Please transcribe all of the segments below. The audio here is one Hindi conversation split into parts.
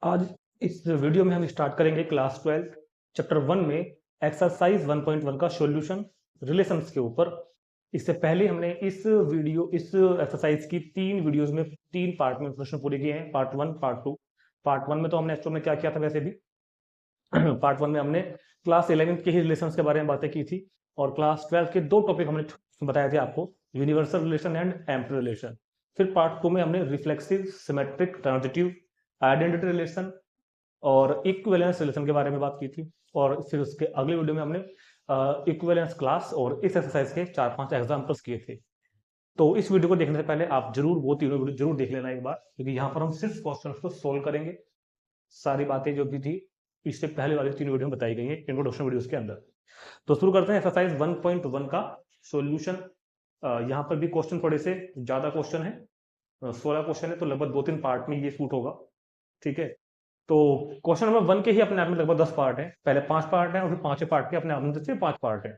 आज इस वीडियो में हम स्टार्ट करेंगे क्लास 12 चैप्टर 1 में एक्सरसाइज 1.1 का सॉल्यूशन रिलेशंस के ऊपर। इससे पहले हमने इस एक्सरसाइज की 3 वीडियोस में 3 पार्ट में प्रश्न पूरे किए हैं, पार्ट 1 पार्ट 2। पार्ट 1 में तो हमने एक्चुअल में क्या किया था वैसे भी पार्ट 1 में हमने क्लास 11 के ही रिलेशंस के बारे में बातें की थी और क्लास 12 के 2 टॉपिक हमने बताए थे आपको, universal relation and empirical relation. फिर पार्ट 2 में हमने reflexive, symmetric, transitive, identity relation और इक्विवेलेंस रिलेशन के बारे में बात की थी। और फिर उसके अगले वीडियो में हमने इक्विवेलेंस क्लास और इस एक्सरसाइज के 4-5 एग्जांपल्स किए थे। तो इस वीडियो को देखने से पहले आप जरूर वो तीनों वीडियो जरूर देख लेना एक बार, क्योंकि यहाँ पर हम सिर्फ क्वेश्चन को सोल्व करेंगे। सारी बातें जो भी थी इससे पहले वाली 3 वीडियो में बताई गई है इंट्रोडक्शन वीडियोस के अंदर। तो शुरू करते हैं एक्सरसाइज 1.1 का सॉल्यूशन। यहाँ पर भी क्वेश्चन थोड़े से ज्यादा क्वेश्चन है, 16 क्वेश्चन है, तो लगभग 2-3 पार्ट में ये शूट होगा। ठीक है, तो क्वेश्चन नंबर 1 के ही अपने आप में लगभग 10 पार्ट है, पहले 5 पार्ट है और फिर 5वें पार्ट के अपने आप में 5 पार्ट है।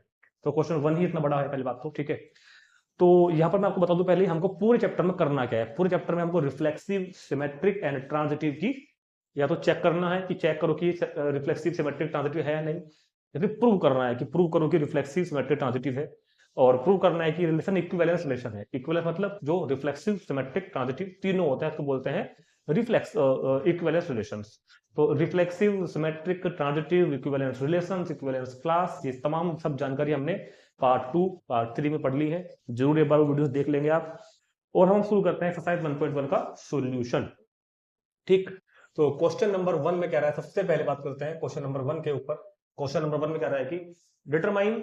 तो क्वेश्चन 1 ही इतना बड़ा है, पहली बात तो। ठीक है, तो यहाँ पर मैं आपको बता दूं पहले हमको पूरे चैप्टर में करना क्या है। पूरे चैप्टर में हमको रिफ्लेक्सिव, सिमेट्रिक एंड ट्रांजिटिव की या तो चेक करना है कि चेक करो कि रिफ्लेक्सिव, सिमेट्रिक, ट्रांजिटिव है या नहीं, या फिर प्रूव करना है कि प्रूव करो कि रिफ्लेक्सिव, सिमेट्रिक, ट्रांजिटिव है, और प्रूव करना है कि रिलेशन इक्विवेलेंस रिलेशन है। इक्विवेलेंस मतलब जो रिफ्लेक्सिव, सिमेट्रिक, ट्रांजिटिव तीनों होते हैं उसको बोलते हैं रिफ्लेक्स इक्विवेलेंस रिलेशंस। तो reflexive, symmetric, transitive, equivalence relations, equivalence class, ये तमाम सब जानकारी हमने पार्ट 2 पार्ट 3 में पढ़ ली है। जरूर एक बार वो वीडियोस देख लेंगे आप। और हम शुरू करते हैं एक्सरसाइज 1.1 का सॉल्यूशन। ठीक, तो क्वेश्चन नंबर 1 में कह रहा है, सबसे पहले बात करते हैं क्वेश्चन नंबर 1 के ऊपर। क्वेश्चन नंबर 1 में कह रहा है कि determine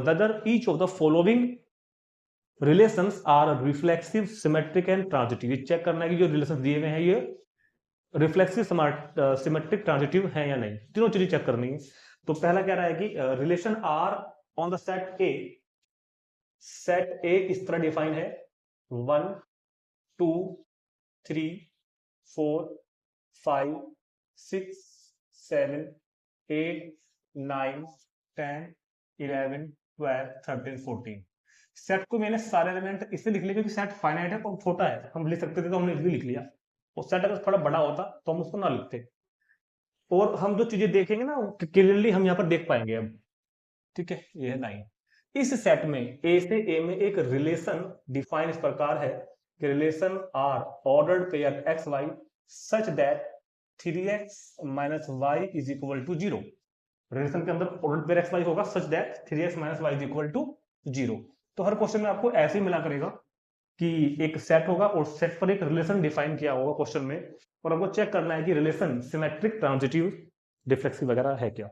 whether each of the following relations are reflexive, symmetric and transitive. ये चेक करना है कि जो रिलेशंस दिए हुए हैं ये रिफ्लेक्सिव, सिमेट्रिक, ट्रांजिटिव है या नहीं, तीनों चीजें चेक करनी है। तो पहला कह रहा है कि relation R on the set A. Set A इस तरह डिफाइन है 1 2 3 4 5 6 7 8 9 10 11 12 13 14। सेट को मैंने सारे एलिमेंट इसलिए लिख लिया क्योंकि सेट फाइनाइट है और छोटा है, हम लिख सकते थे तो हमने भी लिख लिया। और सेट अगर थोड़ा बड़ा होता तो हम उसको ना लिखते। और हम जो चीजें देखेंगे ना क्लियरली हम यहाँ पर देख पाएंगे अब। ठीक है, ये है 9। इस सेट में ए से ए में एक रिलेशन डिफाइन इस प्रकार है कि relation R ordered pair X Y such that 3x minus Y is equal to 0। Relation के अंदर ऑर्डर्ड पेयर एक्स वाई होगा such that 3x minus Y is equal to 0। तो हर क्वेश्चन में आपको ऐसे ही मिला करेगा कि एक सेट होगा और सेट पर एक रिलेशन डिफाइन किया होगा क्वेश्चन में, और आपको चेक करना है कि रिलेशन सिमेट्रिक, ट्रांजिटिव, रिफ्लेक्सिव वगैरह है क्या।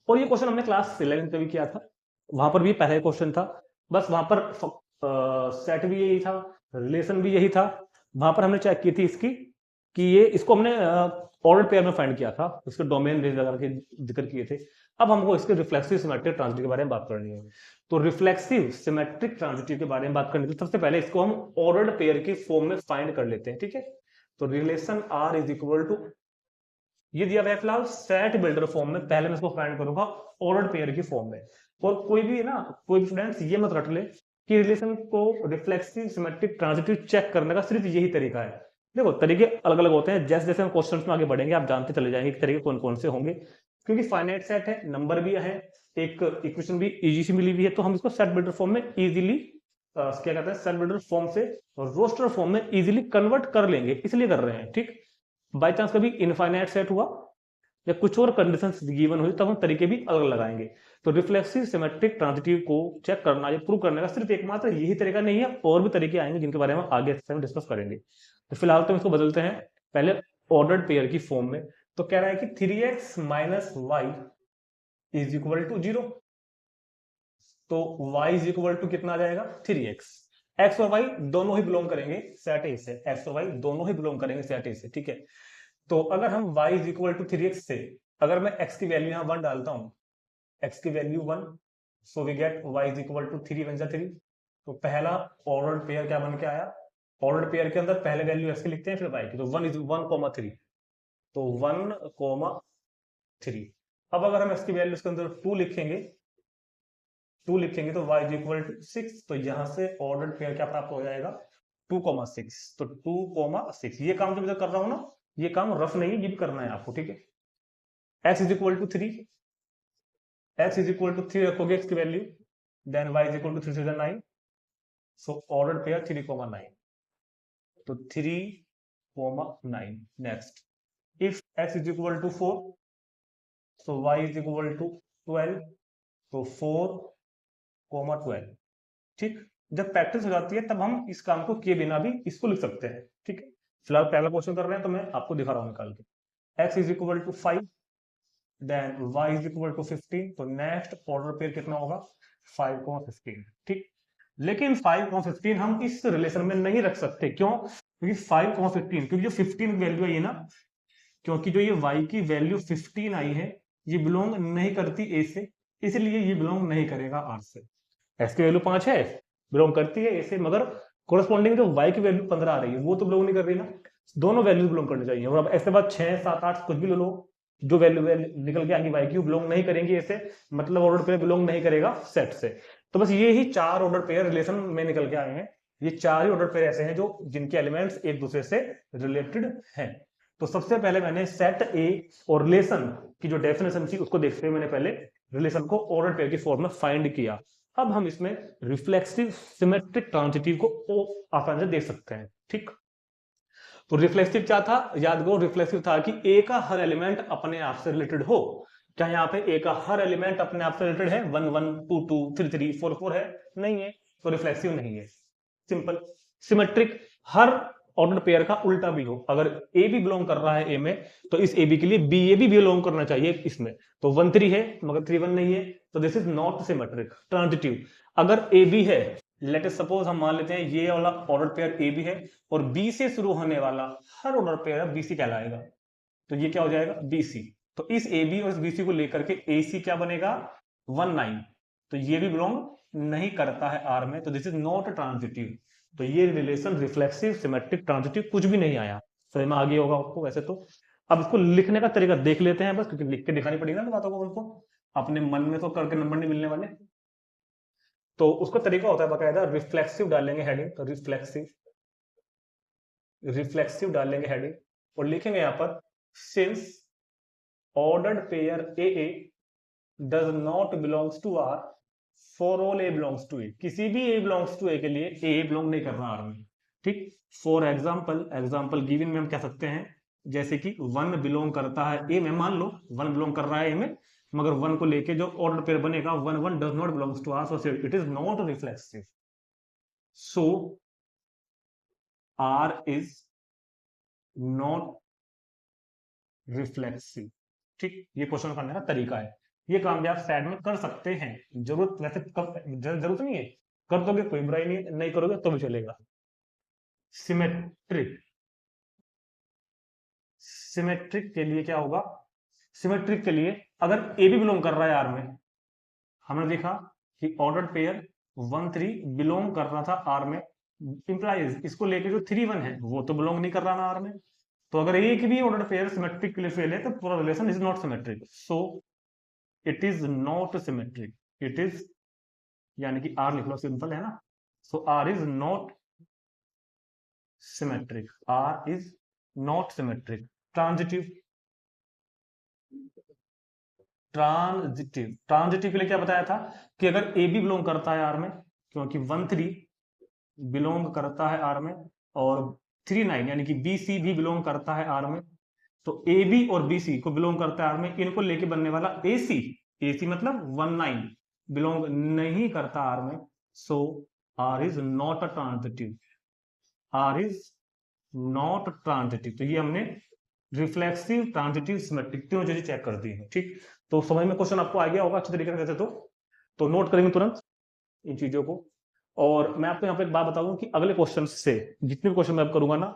और ये क्वेश्चन हमने क्लास 11 में भी किया था, वहां पर भी पहला ही क्वेश्चन था। बस वहां पर सेट भी यही था, रिलेशन भी यही था। वहां पर हमने चेक की थी इसकी कि ये इसको हमने ऑर्डर पेयर में फाइंड किया था, इसके डोमेन रेंज वगैरह के जिक्र किए थे। अब हमको इसके रिफ्लेक्सिव, सिमेट्रिक, ट्रांजिटिव के बारे में बात करनी है। तो रिफ्लेक्सिव, सिमेट्रिक, ट्रांजिटिव के बारे में बात करनी है तो सबसे पहले इसको हम ऑर्डर्ड पेयर की फॉर्म में फाइंड कर लेते हैं। ठीक है, तो relation R is equal to, ये दिया हुआ है फिलहाल सेट बिल्डर फॉर्म में, पहले मैं इसको फाइंड करूंगा ऑर्डर्ड पेयर की फॉर्म में। और कोई भी ना, कोई भी स्टूडेंट्स ये मत रट ले कि रिलेशन को रिफ्लेक्सिव, सिमेट्रिक, ट्रांजिटिव चेक करने का सिर्फ यही तरीका है। देखो तरीके अलग अलग होते हैं, जैसे जैसे हम क्वेश्चंस में आगे बढ़ेंगे आप जानते चले जाएंगे कि तरीके कौन कौन से होंगे, क्योंकि फाइनाइट सेट है, नंबर भी है, एक इक्वेशन भी इजी सी मिली हुई है, तो हम इसको सेट बिल्डर फॉर्म में इजीली क्या कहते हैं, सेट बिल्डर फॉर्म से रोस्टर फॉर्म में इजीली कन्वर्ट कर लेंगे, इसलिए कर रहे हैं। ठीक, बाई चांस कभी इनफाइनाइट सेट हुआ या कुछ और कंडीशंस गिवन हुई तब हम तरीके भी अलग लगाएंगे। तो रिफ्लेक्सिव, सिमेट्रिक, ट्रांजिटिव को चेक करना या प्रूव करने का सिर्फ एकमात्र यही तरीका नहीं है, और भी तरीके आएंगे जिनके बारे में आगे डिस्कस करेंगे। तो फिलहाल तो इसको बदलते हैं पहले ऑर्डर्ड पेयर की फॉर्म में। तो कह रहा है कि 3x minus Y is equal to 0। तो y इज इक्वल टू कितना आ जाएगा 3x। x और y दोनों ही बिलोंग करेंगे सेट ए से, x और y दोनों ही बिलोंग करेंगे सेट ए से। ठीक है, तो अगर हम y is equal to 3x से, अगर मैं x की वैल्यू यहां 1 डालता हूं, x की value 1, so we get y is equal to 3 1 3। तो पहला ऑर्डर्ड पेयर क्या बन के आया, ऑर्डर्ड पेयर के अंदर पहले वैल्यू x की लिखते हैं फिर y की, तो 1 इज 1,3, तो 1,3। अब अगर हम x की वैल्यू इसके अंदर 2 लिखेंगे, 2 लिखेंगे तो y इज इक्वल टू 6। तो यहां से ऑर्डर्ड पेयर क्या प्राप्त हो जाएगा 2,6। तो 2,6 ये काम जो मैं कर रहा हूं ना, ये काम रफ नहीं है, ये भी करना है आपको, ठीक है। x is equal to 3, x is equal to 3 रखोगे x की value, then y is equal to 3 से 9, सो ऑर्डर पेयर 3,9, तो 3,9। Next, if x is equal to 4, so y is equal to 12, तो 4,12, ठीक। जब प्रैक्टिस हो जाती है तब हम इस काम को किए बिना भी इसको लिख सकते हैं, ठीक है। फिलहाल पहला क्वेश्चन कर रहे हैं तो मैं आपको दिखा रहा हूं निकाल के। x is equal to 5, then y is equal to 15, तो नेक्स्ट ऑर्डर पेयर कितना होगा 5,15, ठीक। लेकिन 5,15 हम इस रिलेशन में नहीं रख सकते, क्यों? क्योंकि 5,15, क्योंकि जो 15 वैल्यू आई है ना, क्योंकि जो ये y की वैल्यू 15 आई है, ये बिलोंग नहीं करती a से, इसलिए ये बिलोंग नहीं करेगा r से। x की वैल्यू 5 है, बिलोंग करती है a से, मगर कोरस्पॉन्डिंग जो y की वैल्यू 15 आ रही है वो तो बिलोंग नहीं कर रही ना। दोनों वैल्यू बिलोंग करनी चाहिए। और अब ऐसे बाद 6, 7, 8 कुछ भी ले लो, जो वैल्यू निकल के आएंगी y की बिलोंग नहीं करेंगी a से, मतलब ऑर्डर पेयर बिलोंग नहीं करेगा सेट से। तो बस ये ही 4 ऑर्डर पेयर रिलेशन में निकल के आए हैं। ये 4 ही ऑर्डर पेयर ऐसे हैं जो जिनके एलिमेंट्स एक दूसरे से रिलेटेड हैं। तो सबसे पहले मैंने सेट ए और रिलेशन की जो डेफिनेशन थी उसको देखते हुए मैंने पहले रिलेशन को ऑर्डर पेयर की फॉर्म में फाइंड किया। अब हम इसमें रिफ्लेक्सिव सिमेट्रिक ट्रांजिटिव को आसानी से देख सकते हैं, ठीक। तो रिफ्लेक्सिव क्या था, याद करो, रिफ्लेक्सिव था कि ए का हर एलिमेंट अपने आप से रिलेटेड हो। क्या यहाँ पे ए का हर एलिमेंट अपने आप से रिलेटेड है? 1 1 2 2 3 3 4 4 है? नहीं है, तो रिफ्लेक्सिव नहीं है। सिंपल। सिमेट्रिक, हर ऑर्डर पेयर का उल्टा भी हो। अगर ए भी बिलोंग कर रहा है ए में, तो इस ए बी के लिए बी ए भी बिलोंग करना चाहिए इसमें। तो 1 3 है मगर 3 1 नहीं है, तो this is not symmetric transitive. अगर ए बी है, लेट अस सपोज हम मान लेते हैं ये वाला ऑर्डर पेयर ए बी है और बी से शुरू होने वाला हर ऑर्डर पेयर बी सी कहलाएगा, तो ये क्या हो जाएगा बी सी। तो इस ए बी और इस बी सी को लेकर के ए सी क्या बनेगा 1 9, तो ये भी बिलोंग नहीं करता है आर में, तो दिस इज नॉट ट्रांजिटिव। तो ये रिलेशन रिफ्लेक्सिव सिमेट्रिक ट्रांजिटिव कुछ भी नहीं आया, समझ में आ गया होगा आपको वैसे तो। अब इसको लिखने का तरीका देख लेते हैं बस, क्योंकि लिख के दिखानी पड़ेगी ना तो बातों को, उनको अपने मन में तो करके नंबर नहीं मिलने वाले। तो उसका तरीका होता है बकायदा, रिफ्लेक्सिव डालेंगे हेडिंग, तो रिफ्लेक्सिव डालेंगे हेडिंग और लिखेंगे यहां पर since ordered pair A does not belongs to R for all A belongs to A. किसी भी ए बिलोंग्स टू ए के लिए ए बिलोंग नहीं कर रहा आर में, ठीक। फॉर एग्जाम्पल गिवन में हम कह सकते हैं जैसे कि 1 बिलोंग करता है ए में, मान लो 1 बिलोंग कर रहा है ए में, मगर 1 को लेके जो ऑर्डर पेयर बनेगा 1 1 does not belongs to R, so it is not reflexive. So R is not reflexive, ठीक। ये क्वेश्चन करने का तरीका है। ये काम भी आप साइड में कर सकते हैं, जरूरत वैसे जरूरत नहीं है, कर दोगे कोई बुराई नहीं, नहीं करोगे तो भी चलेगा। सिमेट्रिक के लिए क्या होगा, सिमेट्रिक के लिए अगर ए भी बिलोंग कर रहा है आर में, हमने देखा कि ऑर्डर पेयर 1 3 बिलोंग कर रहा था आर में, इंप्लाइज इसको लेके जो 3 1 है वो तो बिलोंग नहीं कर रहा ना आर में। तो अगर एक भी ऑर्डर पेयर सिमेट्रिक के लिए फेल है तो पूरा relation is not symmetric, so it is not symmetric. It is यानी कि आर लिख लो, सिंपल है ना। So R is not symmetric, R is not symmetric. Transitive transitive के लिए क्या बताया था कि अगर ए भी बिलोंग करता है आर में, क्योंकि 1 3 बिलोंग करता है आर में और 3 9 यानी कि बी सी भी बिलोंग करता है आर में, तो ए बी और बी सी को बिलोंग करता है आर में, इनको लेके बनने वाला ए सी मतलब 1 9 बिलोंग नहीं करता आर में, so R is not a transitive, R is not transitive. तो ये हमने रिफ्लेक्सिव ट्रांजिटिव सिमेट्रिक तीनों चीजें चेक कर दी है, ठीक। तो समझ में क्वेश्चन आपको आ गया होगा अच्छे तरीके से, तो नोट करेंगे तुरंत इन चीजों को। और मैं आपको यहाँ पे एक बात बता दूं कि अगले क्वेश्चन से जितने भी क्वेश्चन मैं करूंगा ना,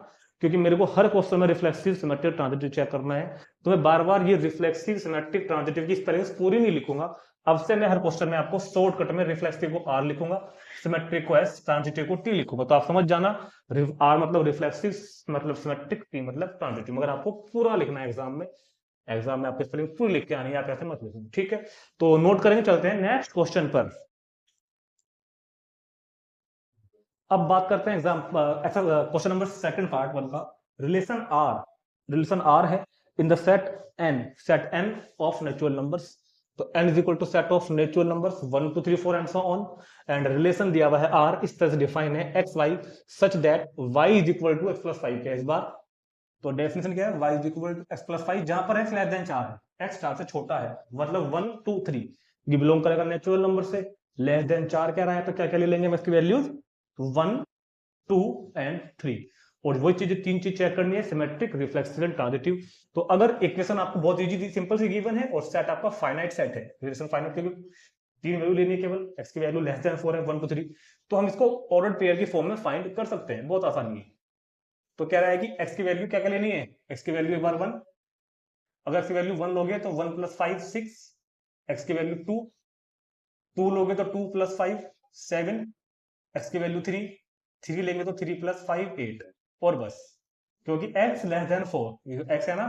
क्योंकि मेरे को हर क्वेश्चन में रिफ्लेक्सिव सिमेट्रिक ट्रांजिटिव चेक करना है, तो मैं बार बार ये रिफ्लेक्सिव सिमेट्रिक ट्रांजिटिव की स्पेलिंग पूरी नहीं लिखूंगा। अब से मैं हर क्वेश्चन में आपको शॉर्टकट में रिफ्लेक्सिव को आर लिखूंगा, सिमेट्रिक को एस, ट्रांजिटिव को टी लिखूंगा, तो आप समझ जाना आर मतलब रिफ्लेक्सिव मतलब सिमेट्रिक, टी मतलब ट्रांजिटिव। मगर आपको पूरा लिखना है एग्जाम में आपकी स्पेलिंग पूरी लिख के आनी है, आप ऐसे मत लिखो, ठीक है। तो नोट करेंगे, चलते हैं नेक्स्ट क्वेश्चन पर। अब बात करते हैं exam question number second part 1 का, रिलेशन आर रिलेशन आर है in the set N of natural numbers, तो n is equal to set of natural numbers 1 2 3 4 and so on, and relation दिया हुआ है r, इस तरह से डिफाइन है X Y such that y is equal to X plus 5 क्या है इस बार, तो डेफिनेशन क्या है y is equal to X plus 5 जहां पर x लेस देन 4 है, x 4 से छोटा है, मतलब 1 2 3 ये बिलोंग करेगा नेचुरल नंबर से, लेस देन 4 कह रहा है तो क्या क्या ले लेंगे हम इसकी वैल्यूज 1 2 एंड 3, और वही चीजें तीन चीज चेक करनी है, सिमेट्रिक रिफ्लेक्सिव एंड ट्रांजिटिव। तो अगर इक्वेशन आपको बहुत इजी सिंपल सी गिवन है और सेट आपका फाइनाइट सेट है, रिलेशन फाइनाइट के तीन वैल्यू लेनी है केवल, x की वैल्यू लेस देन 4 है 1 2 3, तो हम इसको ऑर्डर्ड पेयर की फॉर्म में फाइंड कर सकते हैं, बहुत आसानी है। तो कह रहा है कि x की वैल्यू क्या क्या लेनी है, x की वैल्यू एक बार 1, अगर x की वैल्यू 1 लोगे तो 1 प्लस 5 6, x की वैल्यू 2 2 लोगे तो 2 प्लस 5 7, x की वैल्यू 3 3 लेंगे तो 3 प्लस 5 8, और बस, क्योंकि x लेस देन 4, ये x है ना,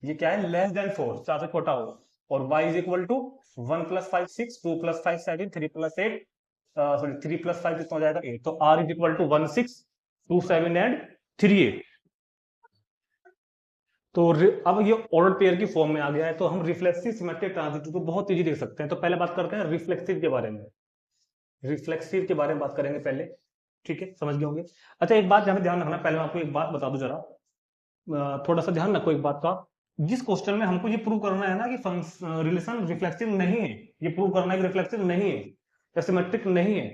ये क्या है लेस देन 4 4 से छोटा हो, और y is equal to 1 plus 5 6 2 plus 5 7 3 plus 8 sorry 3 plus 5 कितना हो जाएगा 8, तो r is equal to 1 6 2 7 and 3 8। तो अब ये ऑर्डर पेयर की फॉर्म में आ गया है, तो हम रिफ्लेक्सिव सिमेट्रिक ट्रांजिटिव को बहुत इजी देख सकते हैं। तो पहले बात करते हैं रिफ्लेक्सिव के बारे में, रिफ्लेक्सिव के बारे में बात करेंगे पहले, ठीक है, समझ गए होंगे। अच्छा एक बात यहाँ पे ध्यान रखना, पहले मैं आपको एक बात बता दूं जरा, थोड़ा सा ध्यान रखो एक बात का, जिस क्वेश्चन में हमको ये प्रूव करना है ना कि रिलेशन रिफ्लेक्सिव नहीं है, ये प्रूव करना है कि रिफ्लेक्सिव नहीं है या सिमेट्रिक नहीं है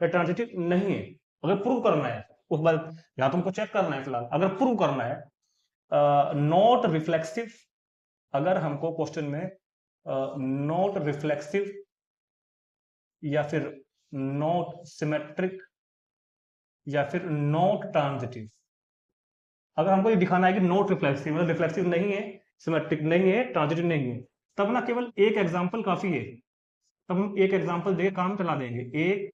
या ट्रांजिटिव नहीं है, अगर प्रूव करना है उस बार यहाँ तुमको चेक करना है, फिलहाल अगर प्रूव करना है नॉट रिफ्लेक्सिव, अगर हमको क्वेश्चन में नॉट रिफ्लेक्सिव या फिर नॉट सिमेट्रिक या फिर नॉट ट्रांजिटिव, अगर हमको ये दिखाना है कि नॉट रिफ्लेक्सिव मतलब रिफ्लेक्सिव नहीं है, सिमेट्रिक नहीं है, ट्रांजिटिव नहीं है, तब ना केवल एक एग्जांपल काफी है, तब हम एक एग्जांपल देके काम चला देंगे, एक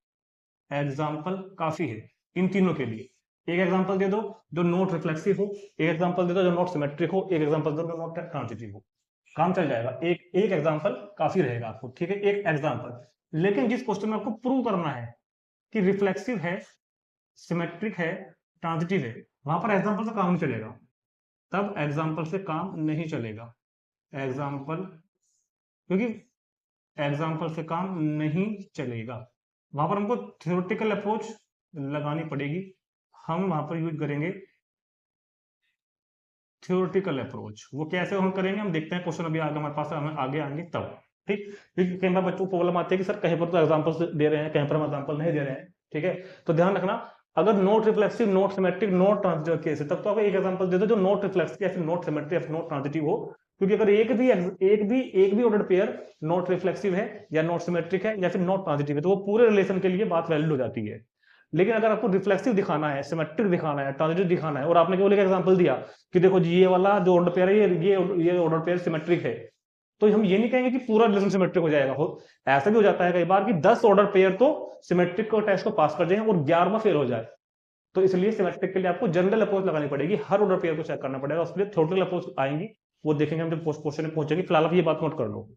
एग्जांपल काफी है इन तीनों के लिए। एक एग्जांपल दे दो जो नॉट रिफ्लेक्सिव हो, एक एग्जांपल दे दो जो नॉट सिमेट्रिक हो, एक एग्जांपल दे दो जो नॉट ट्रांजिटिव हो, काम चल जाएगा, एक एक एग्जांपल काफी रहेगा आपको, ठीक है, एक एग्जांपल। लेकिन जिस क्वेश्चन में आपको प्रूव करना है कि रिफ्लेक्सिव है, सिमेट्रिक है, ट्रांजिटिव है, वहां पर एग्जांपल से काम नहीं चलेगा, तब एग्जांपल से काम नहीं चलेगा, एग्जांपल, क्योंकि एग्जांपल से काम नहीं चलेगा, वहां पर हमको थ्योरेटिकल अप्रोच लगानी पड़ेगी, हम वहां पर यूज करेंगे थ्योरेटिकल अप्रोच। वो कैसे हम करेंगे हम देखते हैं, क्वेश्चन अभी आगे हमारे पास हमें आगे आएंगे तब, ठीक। क्योंकि कई बार बच्चों को प्रॉब्लम आती है कि सर कहीं पर तो एग्जांपल दे रहे हैं, कहीं पर हम एग्जांपल नहीं दे रहे हैं, ठीक है, तो ध्यान रखना, अगर not reflexive, not symmetric, not transitive case है, तब तो आप एक एग्जांपल दे दो जो नॉट रिफ्लेक्सिव या फिर नॉट सिमेट्रिक या नॉट ट्रांजिटिव हो, क्योंकि अगर एक भी ऑर्डर पेयर नॉट रिफ्लेक्सिव है या नॉट सिमेट्रिक है या फिर नॉट ट्रांजिटिव है, तो वो पूरे रिलेशन के लिए बात वैलिड हो जाती है। लेकिन अगर आपको रिफ्लेक्सिव दिखाना है, सिमेट्रिक दिखाना है, ट्रांजिटिव दिखाना है, और आपने केवल एक एग्जांपल दिया कि देखो जी ये वाला जो ऑर्डर पेयर है ये ऑर्डर पेयर सिमेट्रिक है, तो हम ये नहीं कहेंगे कि पूरा रिलेशन सिमेट्रिक हो जाएगा। ऐसा भी हो जाता है कई बार कि 10 ऑर्डर पेयर तो सिमेट्रिक को टेस्ट को पास कर जाएंगे और 11वां फेल हो जाए, तो इसलिए सिमेट्रिक के लिए आपको जनरल अप्रोच लगानी पड़ेगी, हर ऑर्डर पेयर को चेक करना पड़ेगा, उसके लिए थ्योरेटिकल अप्रोच आएंगी, वो देखेंगे हम जब पोस्ट क्वेश्चन में पहुंचेंगे, फिलहाल आप ये बात नोट कर लो।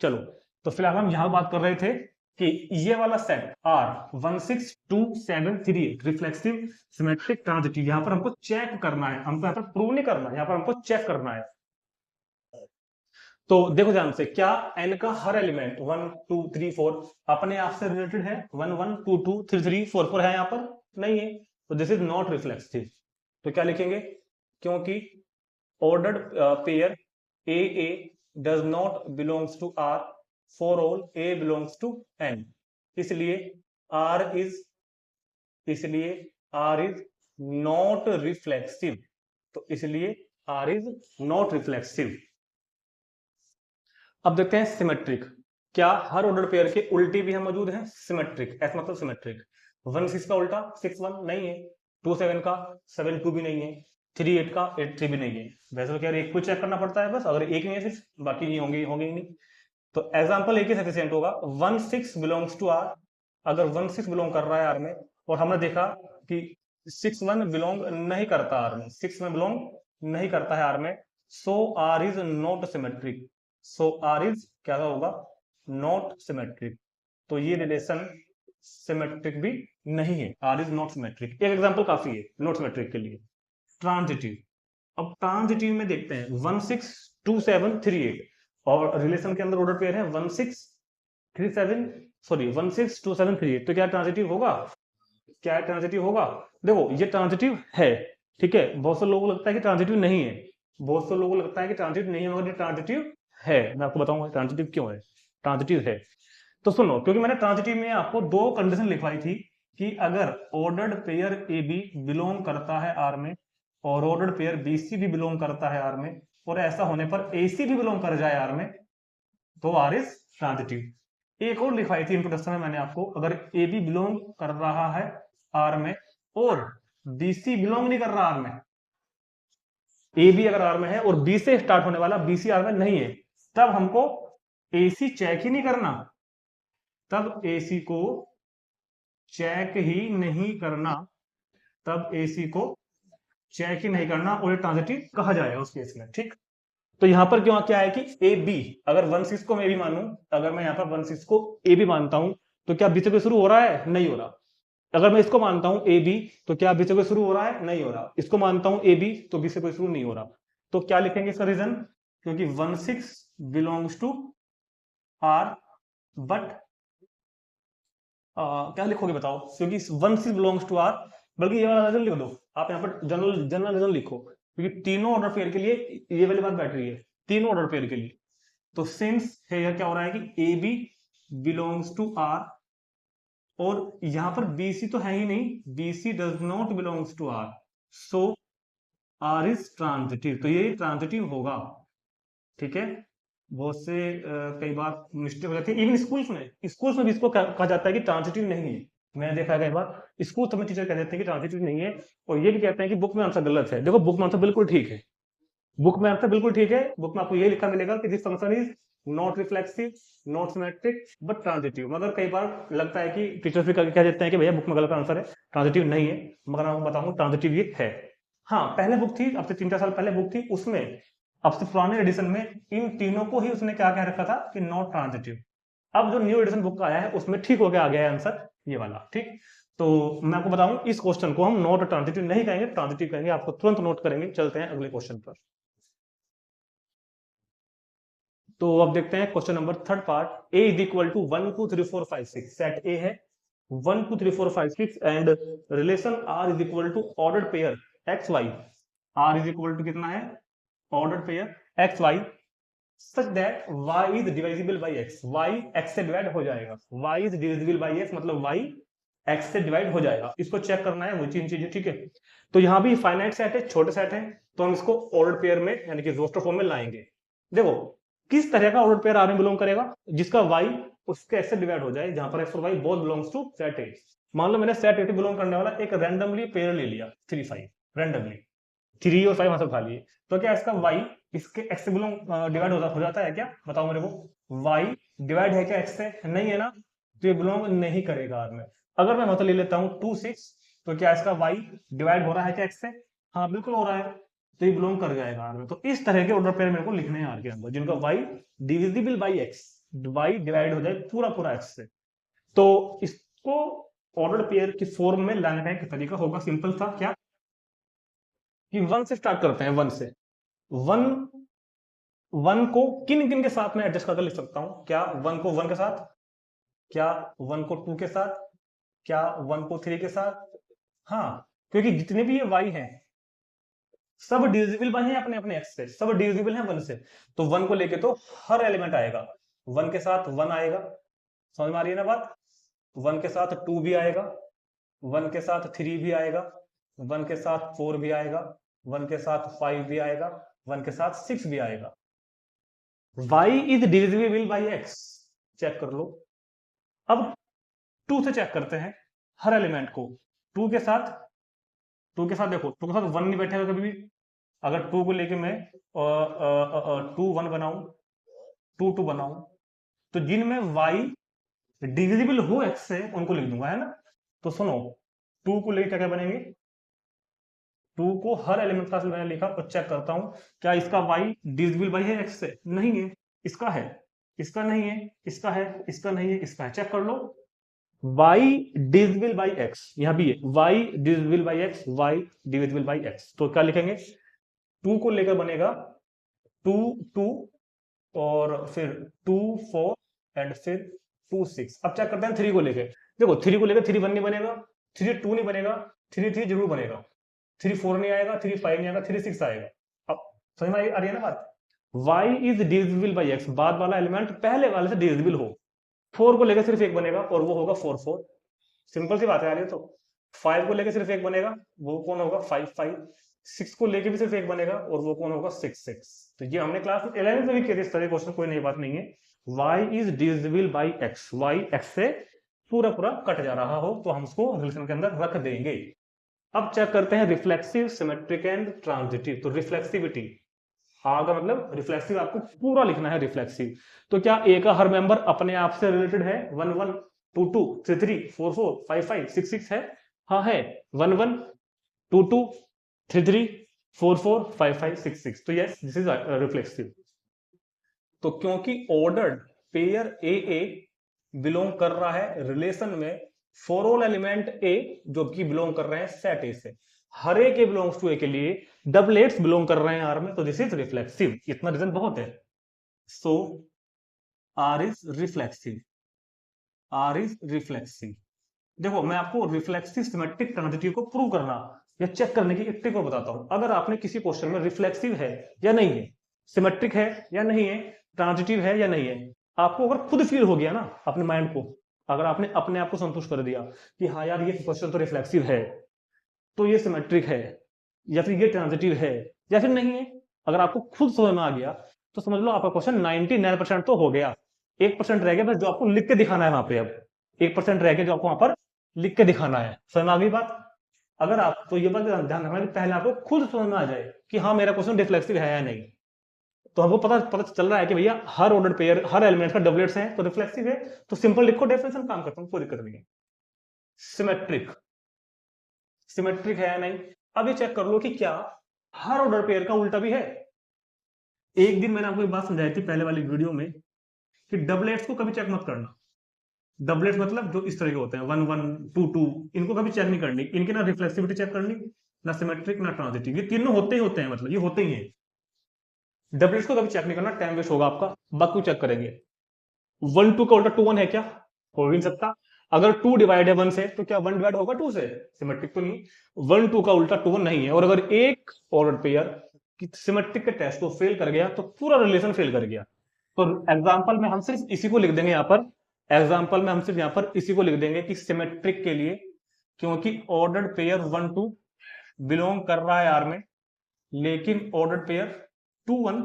चलो, तो फिलहाल हम यहां बात कर रहे थे कि ये वाला set R 1 6 2 7 3 8 reflexive, symmetric, transitive, यहां पर हमको चेक करना है, हमको यहां पर प्रूव नहीं करना है, यहां पर हमको चेक करना है। तो देखो ध्यान से, क्या n का हर एलिमेंट 1 2 3 4 अपने आप से रिलेटेड है, 1 1 2 2 3 3 4 4 है, यहां पर नहीं है, तो दिस इज नॉट रिफ्लेक्सिव। तो क्या लिखेंगे, क्योंकि ordered pair AA does not belongs to R for all A belongs to N, इसलिए R is not reflexive, तो इसलिए R is not reflexive। अब देखते हैं सिमेट्रिक, क्या हर ऑर्डर पेयर के उल्टी भी हम मौजूद हैं, सिमेट्रिक एस मतलब सिमेट्रिक, 1 6 का उल्टा 6 1 नहीं है, 2 7 का 7 2 भी नहीं है, 3 8 का 8 3 भी नहीं है, वैसे तो क्या एक को चेक करना पड़ता है बस, अगर एक नहीं है सिर्फ, बाकी नहीं होंगे ही नहीं, तो एग्जांपल एक ही सफिशिएंट होगा, 1 6 बिलोंग्स टू आर, अगर 1 6 बिलोंग कर रहा है आर में, और हमने देखा कि 6 1 बिलोंग नहीं करता आर में, 6 1 बिलोंग नहीं करता है आर में, so R is not symmetric, so R is क्या होगा, नॉट सिमेट्रिक, तो ये रिलेशन सिमेट्रिक भी नहीं है, आर इज नॉट सिमेट्रिक, एक एग्जांपल काफी है नॉट सिमेट्रिक के लिए। ट्रांजिटिव, अब ट्रांजिटिव में देखते हैं 162738 और रिलेशन के अंदर ऑर्डर पेयर है 162738। तो क्या ट्रांजिटिव होगा? क्या ट्रांजिटिव होगा? देखो ये ट्रांजिटिव है, ठीक है। बहुत से लोगों को लगता है कि ट्रांजिटिव नहीं है, बहुत से लोगों को लगता है कि ट्रांजिटिव नहीं है, मगर ये ट्रांजिटिव है। मैं आपको बताऊंगा ट्रांजिटिव क्यों है। ट्रांजिटिव है तो सुनो, क्योंकि मैंने ट्रांजिटिव में आपको दो कंडीशन लिखवाई थी कि अगर ऑर्डर्ड पेयर ए बी बिलोंग करता है आर में और ऑर्डर्ड पेयर बी सी भी बिलोंग करता है आर में, और ऐसा होने पर ए सी भी बिलोंग कर जाए आर में, तो आर इज ट्रांजिटिव। एक और लिखवाई थी इंट्रोडक्शन में मैंने आपको, अगर ए बी बिलोंग कर रहा है आर में और बी सी बिलोंग नहीं कर रहा आर में, ए बी अगर आर में है और बी से स्टार्ट होने वाला बी सी आर में नहीं है, तब हमको ए सी चेक ही नहीं करना, तब एसी को चेक ही नहीं करना, तब एसी को चेक ही नहीं करना और ये ट्रांजिटिव कहा जाएगा उस केस में, ठीक। तो यहां पर क्यों क्या है कि ए बी, अगर 16 को मैं ए बी मानूं, अगर मैं यहां पर 16 को ए बी मानता हूं, तो क्या बी से कोई शुरू हो रहा है? नहीं हो रहा। अगर मैं इसको मानता हूं ए बी, तो क्या बी से कोई शुरू हो रहा है? नहीं हो रहा। इसको मानता हूं ए बी, तो बी से कोई शुरू नहीं हो रहा। तो क्या लिखेंगे इसका रीजन? क्योंकि 16 बिलोंग्स टू आर, बट क्या लिखोगे बताओ? क्योंकि 16 बिलोंग्स टू आर, बल्कि ये वाला रीजन लिख दो आप यहाँ पर, जनरल रीजन लिखो, क्योंकि तीनों ऑर्डर पेयर के लिए ये वाली बात बैठ रही है, तीनों ऑर्डर पेयर के लिए। तो सिंस है क्या हो रहा है कि A B belongs to R, और यहां पर बी सी तो है ही नहीं, B C does not belongs to R, so R is transitive. तो ये ट्रांजिटिव होगा, ठीक है। बहुत से कई बार मिस्टेक हो जाती है, इवन स्कूल्स में भी इसको कहा जाता है कि ट्रांजिटिव नहीं है। मैंने देखा है कई बार स्कूल में टीचर कह देते हैं कि ट्रांजिटिव नहीं है, और ये भी कहते हैं कि बुक में आंसर गलत है। देखो बुक में आंसर बिल्कुल ठीक है, बुक में आंसर बिल्कुल ठीक है। बुक में आपको ये लिखा मिलेगा कि this function is not reflexive, not symmetric, but transitive. मगर कई बार लगता है कि टीचर्स भी कह देते हैं कि भैया बुक में गलत आंसर है, ट्रांजिटिव नहीं है। मगर मैं बताऊंगा ट्रांजिटिव ये है। हाँ, पहले बुक थी, अब से 3-4 साल पहले बुक थी, उसमें अब से पुराने एडिशन में इन तीनों को ही उसने क्या कह रखा था कि नॉट ट्रांजिटिव। अब जो न्यू एडिशन बुक का आया है उसमें ठीक हो गया, आ गया है आंसर ये वाला, ठीक। तो मैं आपको बताऊं इस क्वेश्चन को हम नॉट ट्रांजिटिव नहीं कहेंगे, ट्रांजिटिव कहेंगे। आपको तुरंत नोट करेंगे। चलते हैं अगले क्वेश्चन पर। तो अब देखते हैं question number third part. A is equal to 1 2 3 4 5 6, set A है 1 2 3 4 5 6 and relation R is equal to ordered pair X Y. R is equal to कितना है? Ordered pair X Y, such that y is divisible by x, y x से डिवाइड हो जाएगा। y is divisible by x मतलब y x से डिवाइड हो जाएगा। इसको चेक करना है, वो तीन चीजें, ठीक है। तो यहां भी फाइनाइट सेट है, छोटे सेट है, तो हम इसको ऑर्डर पेयर में यानी कि रोस्टर फॉर्म में लाएंगे। देखो किस तरह का ऑर्डर पेयर आर में बिलोंग करेगा? जिसका y उसके x से डिवाइड हो जाए, जहां पर x और y both belongs to set A. मान लो मैंने सेट ए से बिलोंग करने वाला एक रैंडमली पेयर ले लिया 3 5, रैंडमली 3 और 5 वहां से उठा लिए, तो क्या इसका y इसके x से बिलोंग डिवाइड हो जाता है क्या? बताओ मेरे को। y डिवाइड है क्या x से? नहीं है ना, तो ये बिलोंग नहीं करेगा आर में। अगर मैं मतलब ले लेता हूँ 2 6, तो क्या इसका y डिवाइड हो रहा है क्या x से? हाँ बिल्कुल हो रहा है, तो ये बिलोंग कर जाएगा आर में। तो इस तरह के ऑर्डर पेयर मेरे को लिखने हैं आर के अंदर, जिनका y divisible by x, y divide हो जाए पूरा पूरा x से। तो इसको ऑर्डर पेयर की फॉर्म में लाने का एक तरीका होगा, सिंपल था, क्या कि 1 से स्टार्ट करते हैं। 1 से 1 1 को किन किन के साथ में एडजस्ट करके लिख सकता हूं? क्या 1 को 1 के साथ, क्या 1 को 2 के साथ, क्या 1 को 3 के साथ? हाँ, क्योंकि जितने भी ये y हैं सब डिविजिबल बाय हैं अपने अपने x से, सब डिविजिबल हैं 1 से। तो 1 को लेके तो हर एलिमेंट आएगा, 1 के साथ 1 आएगा, समझ में आ रही है ना बात? 1 के साथ 2 भी आएगा, 1 के साथ 3 भी आएगा, 1 के साथ 4 भी आएगा, 1 के साथ 5 भी आएगा, 1 के साथ 6 भी आएगा। y is divisible by x, check कर लो। अब 2 से चेक करते हैं हर एलिमेंट को। 2 के साथ देखो, 2 के साथ 1 नहीं बैठेगा कभी भी। अगर 2 को लेके मैं 2 1 बनाऊं, 2 2 बनाऊं, तो जिनमें y डिविजिबल हो x से उनको लिख दूंगा, है ना। तो सुनो, 2 को लेके क्या बनेंगे? 2 को हर एलिमेंट का मैंने लिखा और चेक करता हूं क्या इसका y डिविजिबल बाई है x से? नहीं है। इसका है, इसका नहीं है, इसका है, इसका नहीं है, इसका है। चेक कर लो, y डिविजिबल बाई x, यहां भी है y divisible by x, y divisible by x। तो क्या लिखेंगे? 2 को लेकर बनेगा 2 2 और फिर 2 4 एंड फिर 2 6। अब चेक करते हैं 3 को लेकर। देखो 3 को लेकर 3 1 नहीं बनेगा, 3 2 नहीं बनेगा, 3 3 जरूर बनेगा, 3 4 नहीं आएगा, 3 5 नहीं आएगा, 3 6 आएगा। अब समझ में आ रही है ना बात? y is divisible by x, बाद वाला एलिमेंट पहले वाले से डिविजिबल हो। 4 को लेकर सिर्फ एक बनेगा और वो होगा 4 4। सिंपल सी बात है यार ये तो। 5 को लेकर सिर्फ एक बनेगा, वो कौन होगा 5 5। 6 को लेकर भी सिर्फ एक बनेगा और वो कौन होगा 6 6। तो ये हमने क्लास 11 में भी किया था इस तरह क्वेश्चन, कोई नई बात नहीं है। y is divisible by x, y x से पूरा पूरा कट जा रहा हो तो हम उसको रिलेशन के अंदर रख देंगे। अब चेक करते हैं रिफ्लेक्सिव, सिमेट्रिक एंड ट्रांजिटिव। तो रिफ्लेक्सिविटी, हाँ का मतलब रिफ्लेक्सिव आपको पूरा लिखना है रिफ्लेक्सिव। तो क्या ए का हर मेंबर अपने आप से रिलेटेड है? 1 1 2 2 3 3 4 4 5 5 6 6 है? हाँ है। 1 1 2 2 3 3 4 4 5 5 6 6। तो यस दिस इज रिफ्लेक्सिव। तो क्योंकि ordered pair a a belong कर रहा है रिलेशन में फॉर ऑल एलिमेंट ए जो कि बिलोंग कर रहे हैं सेट ए से, हर ए के बिलोंग्स टू ए के लिए डबलेट्स बिलोंग कर रहे हैं आर में, तो दिस इज रिफ्लेक्सिव। इतना रीजन बहुत है। So R is reflexive, R is reflexive. देखो मैं आपको रिफ्लेक्सिव, सिमेट्रिक, ट्रांजिटिव को प्रूव करना या चेक करने की एक ट्रिक को बताता हूं। अगर आपने किसी क्वेश्चन में रिफ्लेक्सिव है या नहीं है, सिमेट्रिक है या नहीं है, ट्रांजिटिव है या नहीं है, आपको अगर खुद फील हो गया ना अपने माइंड को, अगर आपने अपने आप को संतुष्ट कर दिया कि हाँ यार ये क्वेश्चन तो रिफ्लेक्सिव है, तो ये सिमेट्रिक है, या फिर ये ट्रांजिटिव है, या फिर नहीं है, अगर आपको खुद समझ में आ गया तो समझ लो आपका क्वेश्चन 99% तो हो गया। 1% रह गया बस जो आपको लिख के दिखाना है वहां पे। अब 1% रह गया जो आपको वहां पर लिख के दिखाना है। समझ में आ गई बात? अगर आप तो ये बात ध्यान रखना कि पहले आपको खुद समझ में आ जाए कि हाँ मेरा क्वेश्चन रिफ्लेक्सिव है या नहीं। तो हमको पता चल रहा है कि भैया हर ऑर्डर पेयर, हर एलिमेंट का डबलेट्स है तो रिफ्लेक्सिव है। तो सिंपल लिखो, डेफिनेशन काम करता हूं, कोई दिक्कत नहीं है। सिमेट्रिक, सिमेट्रिक है या नहीं। अब ये चेक कर लो कि क्या हर ऑर्डर पेयर का उल्टा भी है। एक दिन मैंने आपको एक बात समझाई थी पहले वाली वीडियो में कि डबलेट्स को कभी चेक मत करना। डबलेट्स मतलब जो इस तरह के होते हैं 1 1 2 2, इनको कभी चेक नहीं करनी। इनकी ना रिफ्लेक्सिविटी चेक करनी, ना सिमेट्रिक ना ट्रांजिटिव, ये तीनों होते ही होते हैं, मतलब ये होते ही हैं। डबलेट्स को कभी चेक नहीं करना, टाइम वेस्ट होगा आपका। बाकी चेक करेंगे। 1 2 का उल्टा 2 1 है क्या? हो ही नहीं सकता। अगर 2 डिवाइड है 1 से तो क्या 1 डिवाइड होगा 2 से? सिमेट्रिक तो नहीं। 1 2 का उल्टा 2 1 नहीं है। और अगर एक ऑर्डर पेयर सिमेट्रिक के टेस्ट को फेल कर गया तो पूरा रिलेशन फेल कर गया। तो एग्जांपल में हम सिर्फ इसी को लिख देंगे यहाँ पर, एग्जांपल में हम सिर्फ यहाँ पर इसी को लिख देंगे कि सिमेट्रिक के लिए, क्योंकि ऑर्डर्ड पेयर 1 2 बिलोंग कर रहा है आर में, लेकिन ऑर्डर्ड पेयर 2 1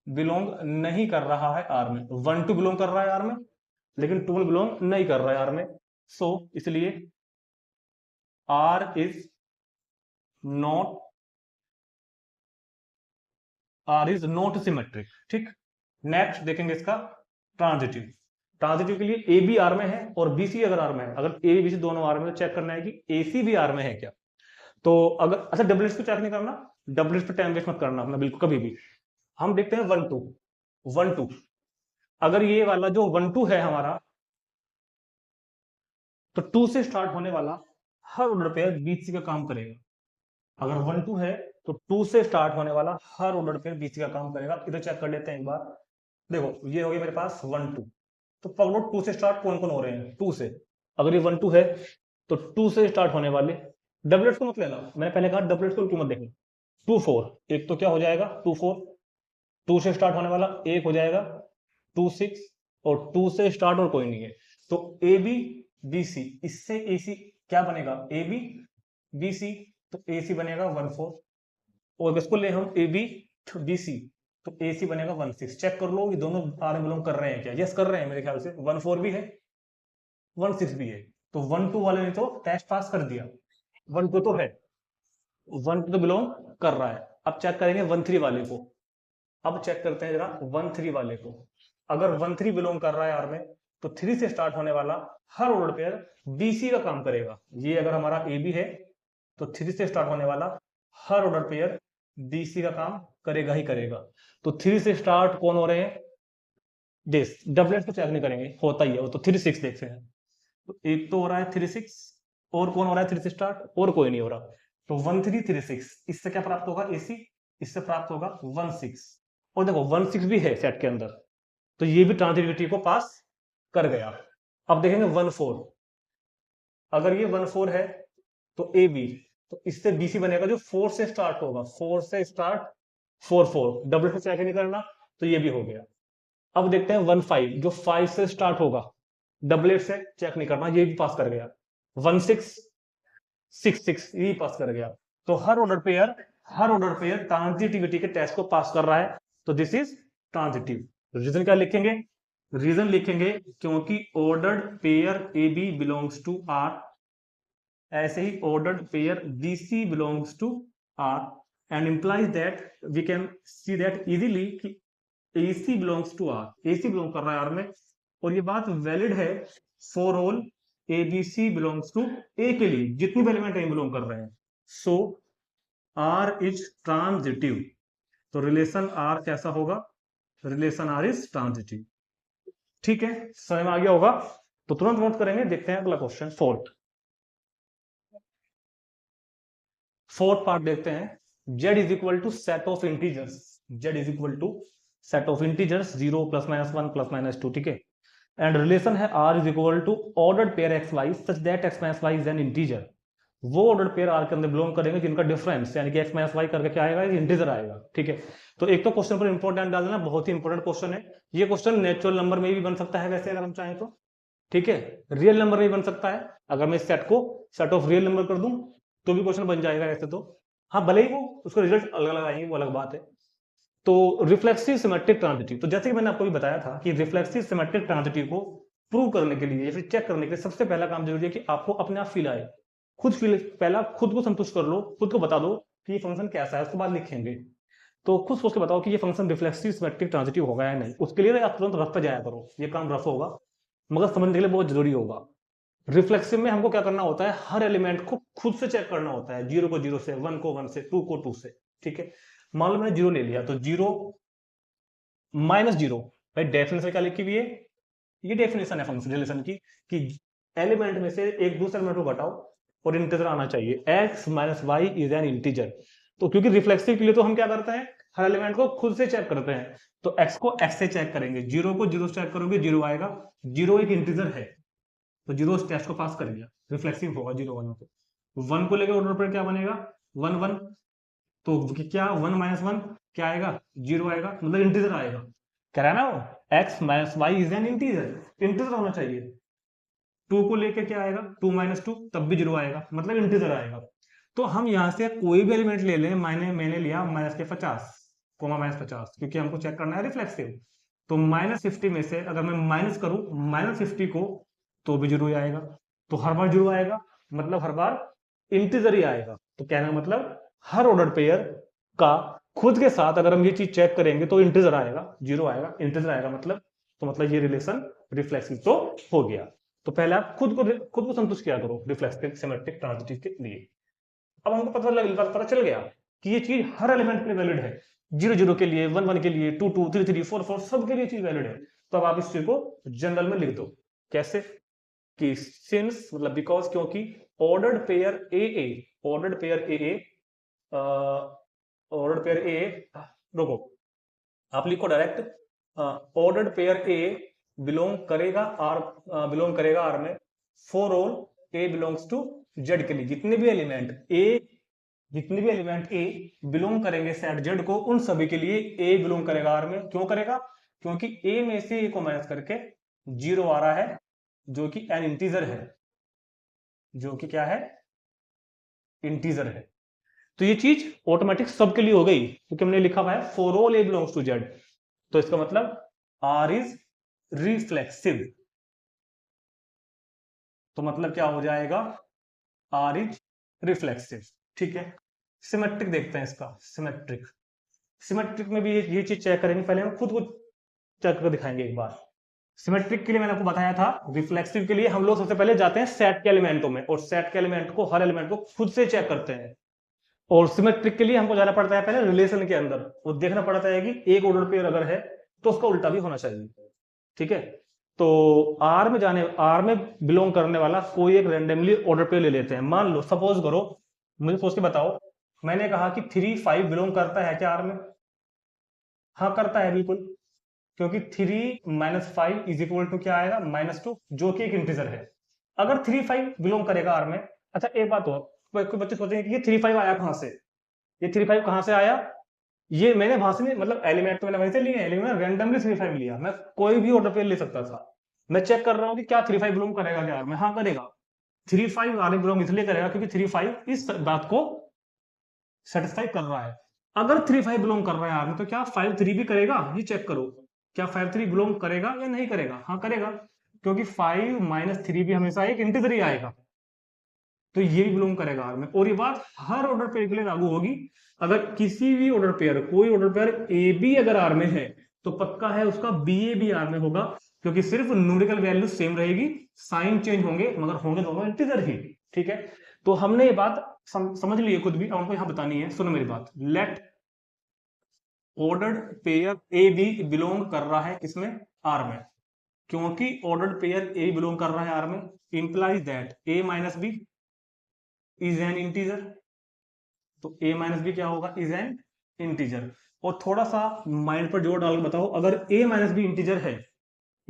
बिलोंग नहीं कर रहा है आर में। 1 2 बिलोंग कर रहा है आर में, लेकिन 2 1 बिलोंग नहीं कर रहा है आर में। सो इसलिए R is not, R is not symmetric. ठीक, नेक्स्ट देखेंगे इसका ट्रांजिटिव। ट्रांजिटिव के लिए ए बी आर में है और बी सी अगर आर में है, अगर ए बी सी दोनों आर में, तो चेक करना है कि ए सी भी आर में है क्या। तो अगर अच्छा डबलेट्स को चेक नहीं करना, डबलेट्स पे टाइम वेस्ट मत करना अपना बिल्कुल कभी भी। हम देखते हैं 1 2 1 2। अगर ये वाला जो 1 2 है हमारा, तो 2 से स्टार्ट होने वाला हर ऑर्डर पेयर बी सी का काम करेगा। अगर 1 2 है तो 2 से स्टार्ट होने वाला हर ऑर्डर पेयर बी सी का काम करेगा। इधर चेक कर लेते हैं एक बार। देखो ये हो गया मेरे पास 1 2। तो पकड़ो 2 से स्टार्ट कौन कौन हो रहे हैं? 2 से। अगर ये 1 2 है तो 2 से स्टार्ट होने वाले डबलेट्स को मत लेना, मैंने पहले कहा डबलेट्स को क्यों मत देखना। 2 4, एक तो क्या हो जाएगा 2 4, 2 से स्टार्ट होने वाला एक हो जाएगा 2 6, और 2 से स्टार्ट और कोई नहीं है। तो ए बी बी सी, इससे ए सी क्या बनेगा? ए बी बी सी, तो ए सी बनेगा 1 4। और इसको ले हम ए बी बी सी, तो ए सी बनेगा 1 6। चेक कर लो ये दोनों आर में बिलोंग कर रहे हैं क्या? यस कर रहे हैं मेरे ख्याल से। 1 4 भी है, 1 6 भी है। तो 1 2 वाले ने तो टेस्ट पास कर दिया, 1 2 तो है, 1 2 तो बिलोंग कर रहा है। अब चेक करेंगे 1 3 वाले को। अब चेक करते हैं जरा 1 3 वाले को। अगर 1 3 बिलोंग कर रहा है आर में, तो 3 से स्टार्ट होने वाला हर ऑर्डर पेयर बीसी का काम करेगा। ये अगर हमारा ए बी है तो 3 से स्टार्ट होने वाला हर ऑर्डर पेयर बीसी का काम करेगा ही करेगा। तो 3 से स्टार्ट कौन हो रहे हैं? दिस डबलेट को चेक नहीं करेंगे, होता ही है वो तो। 3 6 देखते हैं। तो एक तो हो रहा है 3 6, और कौन हो रहा है 3 से स्टार्ट? और कोई नहीं हो रहा। तो 1 3 3 6, इससे क्या प्राप्त होगा? एसी। इससे प्राप्त होगा 1 6, और देखो 1 6 भी है सेट के अंदर, तो ये भी ट्रांजिटिविटी को पास कर गया। अब देखेंगे 1 4, अगर ये 1 4 है तो ए बी, तो इससे बीसी बनेगा जो 4 से स्टार्ट होगा, 4 से स्टार्ट 4 4, डबल से चेक नहीं करना, तो ये भी हो गया। अब देखते हैं 1 5, जो 5 से स्टार्ट होगा, डबल से चेक नहीं करना, ये भी पास कर गया। 1 6 6 6, ये पास कर गया। तो हर ऑर्डर पेयर ट्रांजिटिविटी के टेस्ट को पास कर रहा है, तो दिस इज ट्रांजिटिव। रीजन क्या लिखेंगे? रीजन लिखेंगे क्योंकि ordered pair A B belongs to R, ऐसे ही ordered pair B C belongs to R, and implies that we can see that easily कि A C belongs to R, A C belong कर रहा है आर में, और ये बात वैलिड है for all A B C belongs to ए के लिए, जितनी भी एलिमेंट ए बिलोंग कर रहे हैं। सो आर इज ट्रांजिटिव, तो रिलेशन आर कैसा होगा? Relation R is transitive. ठीक है, समझ में आ गया होगा? तो तुरंत नोट करेंगे। देखते हैं अगला क्वेश्चन, फोर्थ पार्ट देखते हैं। z is equal to set of integers, z is equal to set of integers 0 +-1 +-2, ठीक है। एंड रिलेशन है r is equal to ordered pair X Y such that X minus Y is an integer. वो ऑर्डर पेयर आर के अंदर बिलोंग करेंगे जिनका डिफरेंस यानी कि एक्स माइनस वाई करके क्या आएगा? इंटीजर आएगा, ठीक है। तो एक तो क्वेश्चन पर इंपॉर्टेंट डाल देना, बहुत ही इंपॉर्टेंट क्वेश्चन है ये। क्वेश्चन नेचुरल नंबर में भी बन सकता है वैसे अगर हम चाहें तो, ठीक है। रियल नंबर में भी बन सकता है, अगर मैं इस सेट को सेट ऑफ रियल नंबर कर दूं तो भी क्वेश्चन बन जाएगा ऐसे तो। हाँ, भले ही वो उसका रिजल्ट अलग अलग आएंगे, वो अलग बात है। तो रिफ्लेक्सिव सिमेट्रिक ट्रांजिटिव, तो जैसे कि मैंने आपको भी बताया था कि रिफ्लेक्सिव सिमेट्रिक ट्रांजिटिव को प्रूव करने के लिए या फिर चेक करने के लिए सबसे पहला काम जरूरी है कि आपको अपने आप फील आए, खुद फील, पहला खुद को संतुष्ट कर लो, खुद को बता दो कि ये फंक्शन कैसा है, उसके बाद लिखेंगे। तो खुद सोच के बताओ कि ये फंक्शन रिफ्लेक्सिव सिमेट्रिक ट्रांजिटिव होगा या नहीं। उसके लिए आप तुरंत रफ पे जाया करो, ये काम रफ होगा मगर समझने के लिए बहुत जरूरी होगा। रिफ्लेक्सिव में हमको क्या करना होता है? हर एलिमेंट को खुद से चेक करना होता है, 0 को 0 से, 1 को 1 से, 2 को 2 से, ठीक है। मान लो मैंने 0 ले लिया, तो 0 -0, भाई डेफिनेशन क्या लिखी हुई है? ये डेफिनेशन है फंक्शन रिलेशन की कि एलिमेंट में से एक दूसरे एलिमेंट को घटाओ और इंटीजर आना चाहिए, x minus Y is an integer. तो क्योंकि रिफ्लेक्सिव के लिए तो हम क्या करते हैं? हर एलिमेंट को खुद से चेक करते हैं, तो x को x से चेक करेंगे, 0 को 0 से चेक करोगे 0 आएगा, 0 एक इंटीजर है तो 0 उस टेस्ट को पास कर लिया, रिफ्लेक्सिव होगा 0 1 को। 1 को लेकर ऑर्डर पर क्या बनेगा? 1 1, तो क्या 1 -1 क्या आएगा? 0 आएगा, मतलब इंटीजर आएगा। कह रहा है ना वो x minus Y is an integer, integer होना चाहिए। 2 को लेके क्या आएगा? 2 -2, तब भी 0 आएगा, मतलब इंटीजर आएगा। तो हम यहाँ से कोई भी एलिमेंट ले लें, मैंने लिया -50, -50, क्योंकि हमको चेक करना है रिफ्लेक्सिव। तो -50 में से अगर मैं माइनस करूं -50 को, तो भी 0 आएगा। तो हर बार 0 आएगा, मतलब हर बार इंटीजर ही आएगा। तो कहना मतलब हर ऑर्डर पेयर का खुद के साथ अगर हम ये चीज चेक करेंगे तो इंटीजर आएगा, 0 आएगा, इंटीजर आएगा, मतलब ये रिलेशन रिफ्लेक्सिव तो हो गया। तो पहले आप खुद को संतुष्ट किया करो रिफ्लेक्सिव सिमेट्रिक ट्रांजिटिव के लिए। अब हमको पता चल गया कि ये चीज हर एलिमेंट के लिए वैलिड है, 0 0 के लिए, 1 1 के लिए, 2 2, 3 3, 4 4, सब के लिए चीज वैलिड है। तो अब आप इस चीज को जनरल में लिख दो। कैसे? कि सिंस मतलब बिकॉज, क्योंकि ordered pair A ordered pair A ordered pair A, रुको आप लिखो डायरेक्ट, ऑर्डर्ड पेयर ए बिलोंग करेगा आर में for all A belongs to Z के लिए, जितने भी एलिमेंट ए बिलोंग करेंगे सेट जेड को, उन सभी के लिए ए बिलोंग करेगा आर में। क्यों करेगा? क्योंकि ए में से ए को माइनस करके 0 आ रहा है, जो कि एन इंटीजर है, जो कि क्या है? इंटीजर है। तो ये चीज ऑटोमेटिक सबके लिए हो गई, क्योंकि हमने लिखा हुआ है for all A belongs to Z. तो इसका मतलब आर इज रिफ्लेक्सिव। तो मतलब क्या हो जाएगा? आर इज रिफ्लेक्सिव, ठीक है। सिमेट्रिक देखते हैं इसका, सिमेट्रिक में भी ये चीज चेक करेंगे। पहले हम खुद को चेक कर दिखाएंगे एक बार। सिमेट्रिक के लिए मैंने आपको बताया था, रिफ्लेक्सिव के लिए हम लोग सबसे पहले जाते हैं सेट के एलिमेंटों में, और सेट के एलिमेंट को, हर एलिमेंट को खुद से चेक करते हैं। और सिमेट्रिक के लिए हमको जाना पड़ता है पहले रिलेशन के अंदर, वो देखना पड़ता है कि एक ऑर्डर पेयर अगर है तो उसका उल्टा भी होना चाहिए, ठीक है। तो आर में बिलोंग करने वाला कोई एक रैंडमली ऑर्डर पेयर ले लेते हैं। मान लो, सपोज करो, मुझे सोच के बताओ मैंने कहा कि 3 5 बिलोंग करता है क्या आर में? हाँ करता है बिल्कुल, क्योंकि 3 माइनस 5 इज इक्वल टू क्या आएगा? -2, जो कि एक इंटीजर है। अगर 3 5 बिलोंग करेगा आर में, अच्छा एक बात और, कोई बच्चे सोचेंगे कि ये 3 5 आया कहां से? ये 3 5 कहां से आया? ये मैंने वहां से नहीं, मतलब एलिमेंट तो मैंने वहीं से लिए हैं, लेकिन मैंने रैंडमली 3 5 लिया। मैं कोई भी ऑर्डर पेयर ले सकता था। मैं चेक कर रहा हूँ कि क्या 3 5 बिलोंग करेगा क्या आर में? हाँ करेगा। 3 5 आर में बिलोंग इसलिए करेगा क्योंकि 3 5 इस बात को सेटिस्फाई कर रहा है। अगर 3 5 बिलोंग कर रहा है आर में, तो क्या 5 3 भी करेगा? ये चेक करो, क्या 5 3 बिलोंग करेगा या नहीं करेगा? हाँ करेगा, क्योंकि 5 माइनस 3 भी हमेशा एक इंटीजर ही आएगा, तो ये भी बिलोंग करेगा आर में। और ये बात हर ऑर्डर पेयर के लिए लागू होगी। अगर किसी भी ऑर्डर पेयर, कोई ऑर्डर पेयर ए बी अगर आर में है, तो पक्का है उसका बी ए भी आर में होगा, क्योंकि सिर्फ न्यूमेरिकल वैल्यू सेम रहेगी, साइन चेंज होंगे, मगर होंगे दोनों इंटीजर ही। ठीक है, तो हमने ये बात समझ ली है खुद भी, हमको यहां बतानी है। सुनो मेरी बात, लेट ऑर्डर्ड पेयर ए बी बिलोंग कर रहा है किसमें? आर में। क्योंकि ऑर्डर्ड पेयर ए बिलोंग कर रहा है आर में, implies that A minus B is an integer. तो a माइनस बी क्या होगा? Is an integer. और थोड़ा सा माइंड पर जोर डाल के बताओ, अगर a माइनस बी इंटीजर है,